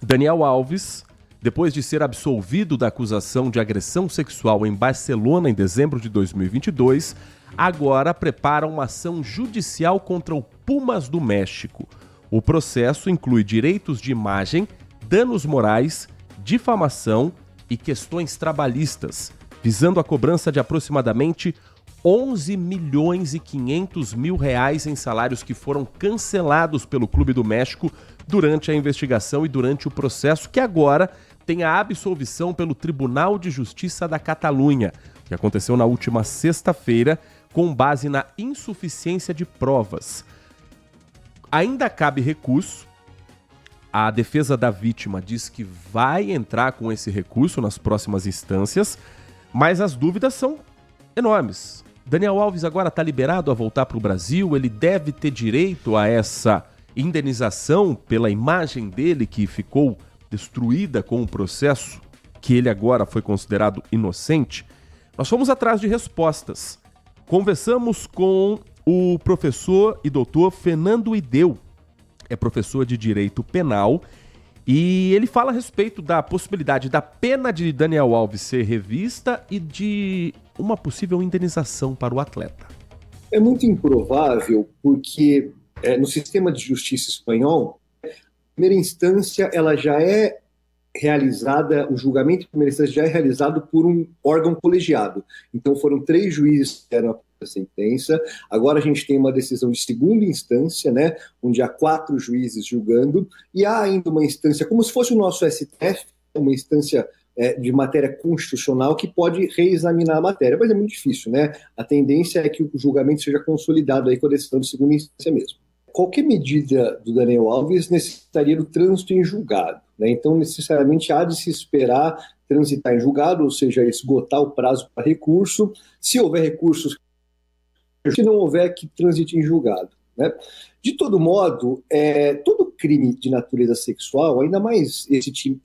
Daniel Alves, depois de ser absolvido da acusação de agressão sexual em Barcelona em dezembro de 2022, agora prepara uma ação judicial contra o Pumas do México. O processo inclui direitos de imagem, danos morais, difamação e questões trabalhistas, visando a cobrança de aproximadamente 11 milhões e 500 mil reais em salários que foram cancelados pelo Clube do México durante a investigação e durante o processo, que agora tem a absolvição pelo Tribunal de Justiça da Catalunha, que aconteceu na última sexta-feira, com base na insuficiência de provas. Ainda cabe recurso. A defesa da vítima diz que vai entrar com esse recurso nas próximas instâncias, mas as dúvidas são enormes. Daniel Alves agora está liberado a voltar para o Brasil, ele deve ter direito a essa indenização pela imagem dele que ficou destruída com o processo, que ele agora foi considerado inocente. Nós fomos atrás de respostas. Conversamos com o professor e doutor Fernando Ideu, é professor de Direito Penal, e ele fala a respeito da possibilidade da pena de Daniel Alves ser revista e de uma possível indenização para o atleta. É muito improvável porque no sistema de justiça espanhol, a primeira instância ela já é realizada, o julgamento de primeira instância já é realizado por um órgão colegiado. Então foram 3 juízes que deram a sentença, agora a gente tem uma decisão de segunda instância, né, onde há 4 juízes julgando, e há ainda uma instância, como se fosse o nosso STF, uma instância de matéria constitucional que pode reexaminar a matéria, mas é muito difícil, né? A tendência é que o julgamento seja consolidado aí com a decisão de segunda instância mesmo. Qualquer medida do Daniel Alves necessitaria do trânsito em julgado, né? Então, necessariamente, há de se esperar transitar em julgado, ou seja, esgotar o prazo para recurso. Se houver recursos, se não houver, que transite em julgado, né? De todo modo, todo crime de natureza sexual, ainda mais esse tipo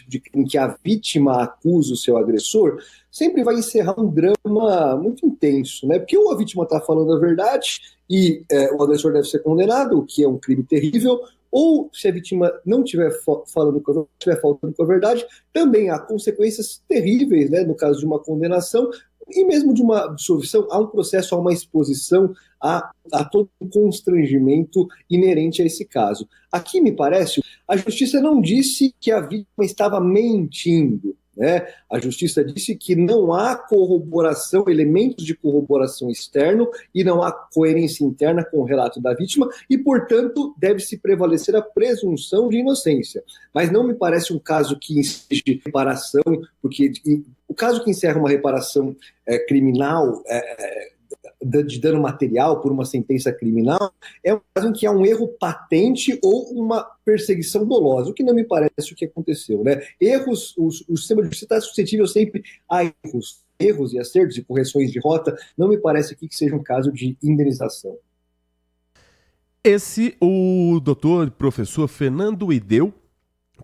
de crime que a vítima acusa o seu agressor, sempre vai encerrar um drama muito intenso, né? Porque ou a vítima está falando a verdade e o agressor deve ser condenado, o que é um crime terrível, ou se a vítima não estiver falando com a verdade, também há consequências terríveis, né? No caso de uma condenação e mesmo de uma absolvição, há um processo, há uma exposição a todo o constrangimento inerente a esse caso. Aqui, me parece, a justiça não disse que a vítima estava mentindo, né? A justiça disse que não há corroboração, elementos de corroboração externo e não há coerência interna com o relato da vítima e, portanto, deve-se prevalecer a presunção de inocência. Mas não me parece um caso que enseja reparação, porque o caso que encerra uma reparação criminal de dano material por uma sentença criminal é um caso em que há um erro patente ou uma perseguição dolosa, o que não me parece o que aconteceu, né? Erros, o sistema de justiça está suscetível sempre a erros e acertos e correções de rota, não me parece aqui que seja um caso de indenização. O doutor professor Fernando Ideu,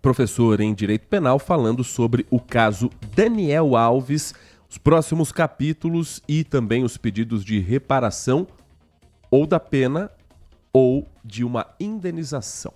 professor em Direito Penal, falando sobre o caso Daniel Alves, os próximos capítulos e também os pedidos de reparação ou da pena ou de uma indenização.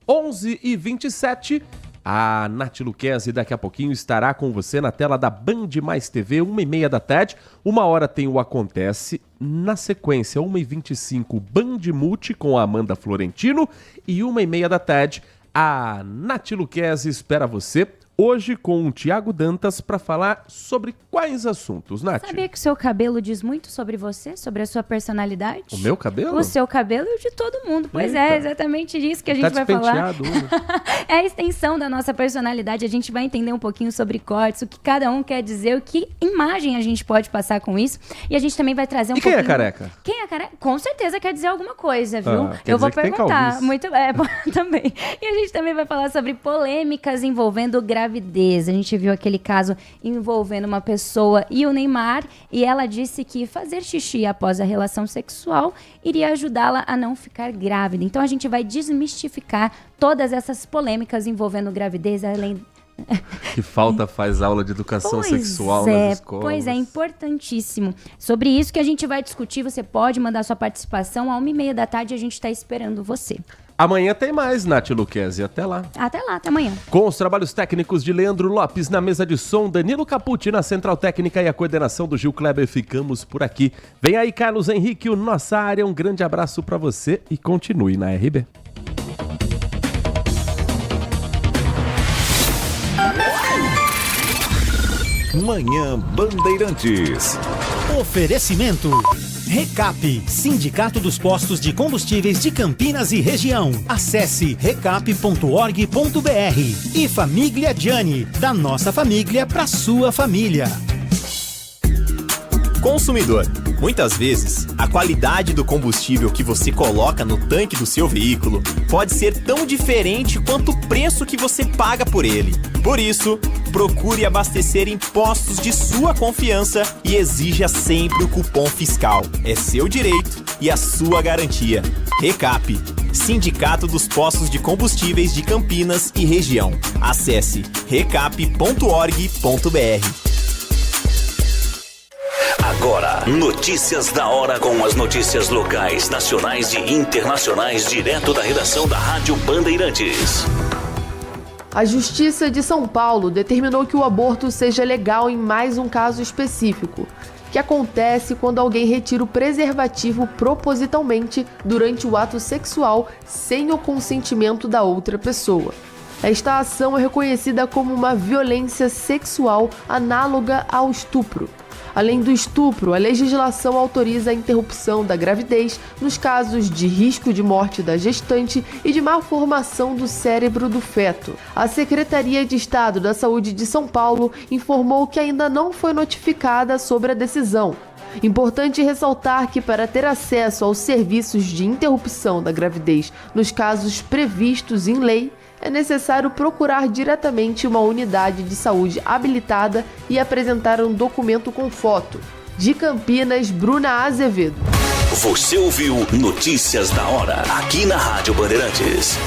11h27, a Nath Luquezzi daqui a pouquinho estará com você na tela da Band Mais TV, 1h30 da tarde. 1h tem o Acontece, na sequência 1h25 Band Multi com a Amanda Florentino e 1h30 da tarde a Nath Luquezzi espera você hoje com o Tiago Dantas para falar sobre quais assuntos, Nath? Sabia que o seu cabelo diz muito sobre você, sobre a sua personalidade? O meu cabelo? O seu cabelo e o de todo mundo. Pois é exatamente disso que a gente vai falar. É a extensão da nossa personalidade. A gente vai entender um pouquinho sobre cortes, o que cada um quer dizer, o que imagem a gente pode passar com isso. E a gente também vai trazer um pouquinho... E quem é careca? Quem é careca? Com certeza quer dizer alguma coisa, viu? Eu vou perguntar. Muito também. E a gente também vai falar sobre polêmicas envolvendo gravidez. A gente viu aquele caso envolvendo uma pessoa e o Neymar, e ela disse que fazer xixi após a relação sexual iria ajudá-la a não ficar grávida. Então a gente vai desmistificar todas essas polêmicas envolvendo gravidez, além... Que falta faz aula de educação sexual nas escolas. Pois é, importantíssimo. Sobre isso que a gente vai discutir, você pode mandar sua participação às 1h30 da tarde, a gente está esperando você. Amanhã tem mais, Nath Luquezzi. Até lá. Até lá, até amanhã. Com os trabalhos técnicos de Leandro Lopes na mesa de som, Danilo Capucci na central técnica e a coordenação do Gil Kleber, ficamos por aqui. Vem aí, Carlos Henrique, o Nossa Área. Um grande abraço para você e continue na RB. Manhã Bandeirantes. Oferecimento. Recap, Sindicato dos Postos de Combustíveis de Campinas e Região. Acesse recap.org.br. E Família Gianni, da nossa família para sua família. Consumidor, muitas vezes, a qualidade do combustível que você coloca no tanque do seu veículo pode ser tão diferente quanto o preço que você paga por ele. Por isso, procure abastecer em postos de sua confiança e exija sempre o cupom fiscal. É seu direito e a sua garantia. Recap, Sindicato dos Postos de Combustíveis de Campinas e Região. Acesse recap.org.br. Agora, notícias da hora com as notícias locais, nacionais e internacionais, direto da redação da Rádio Bandeirantes. A Justiça de São Paulo determinou que o aborto seja legal em mais um caso específico, que acontece quando alguém retira o preservativo propositalmente durante o ato sexual sem o consentimento da outra pessoa. Esta ação é reconhecida como uma violência sexual análoga ao estupro. Além do estupro, a legislação autoriza a interrupção da gravidez nos casos de risco de morte da gestante e de malformação do cérebro do feto. A Secretaria de Estado da Saúde de São Paulo informou que ainda não foi notificada sobre a decisão. Importante ressaltar que, para ter acesso aos serviços de interrupção da gravidez nos casos previstos em lei, é necessário procurar diretamente uma unidade de saúde habilitada e apresentar um documento com foto. De Campinas, Bruna Azevedo. Você ouviu Notícias da Hora, aqui na Rádio Bandeirantes.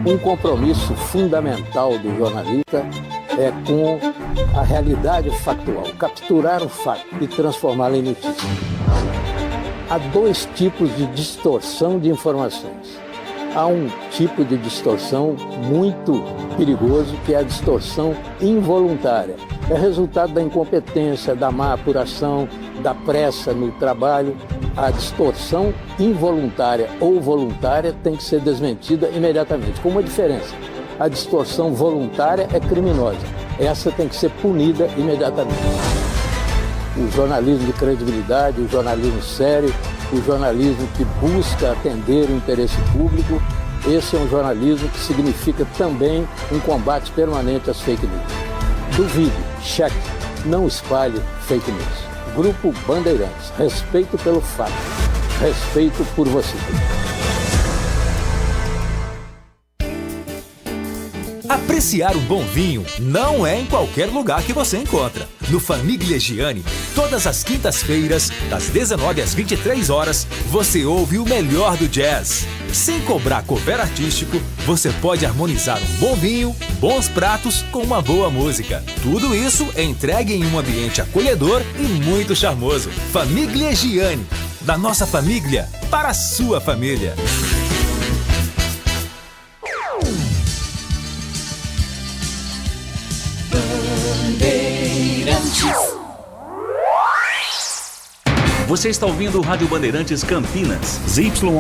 Um compromisso fundamental do jornalista é com a realidade factual, capturar o fato e transformá-lo em notícia. Há dois tipos de distorção de informações. Há um tipo de distorção muito perigoso, que é a distorção involuntária. É resultado da incompetência, da má apuração, da pressa no trabalho. A distorção involuntária ou voluntária tem que ser desmentida imediatamente, com uma diferença. A distorção voluntária é criminosa. Essa tem que ser punida imediatamente. O jornalismo de credibilidade, o jornalismo sério, o jornalismo que busca atender o interesse público, esse é um jornalismo que significa também um combate permanente às fake news. Duvide, cheque, não espalhe fake news. Grupo Bandeirantes, respeito pelo fato, respeito por você. Apreciar um bom vinho não é em qualquer lugar que você encontra. No Família Gianni, todas as quintas-feiras, das 19 às 23 horas, você ouve o melhor do jazz. Sem cobrar cover artístico, você pode harmonizar um bom vinho, bons pratos com uma boa música. Tudo isso é entregue em um ambiente acolhedor e muito charmoso. Família Gianni, da nossa família para a sua família. Você está ouvindo o Rádio Bandeirantes Campinas, ZYO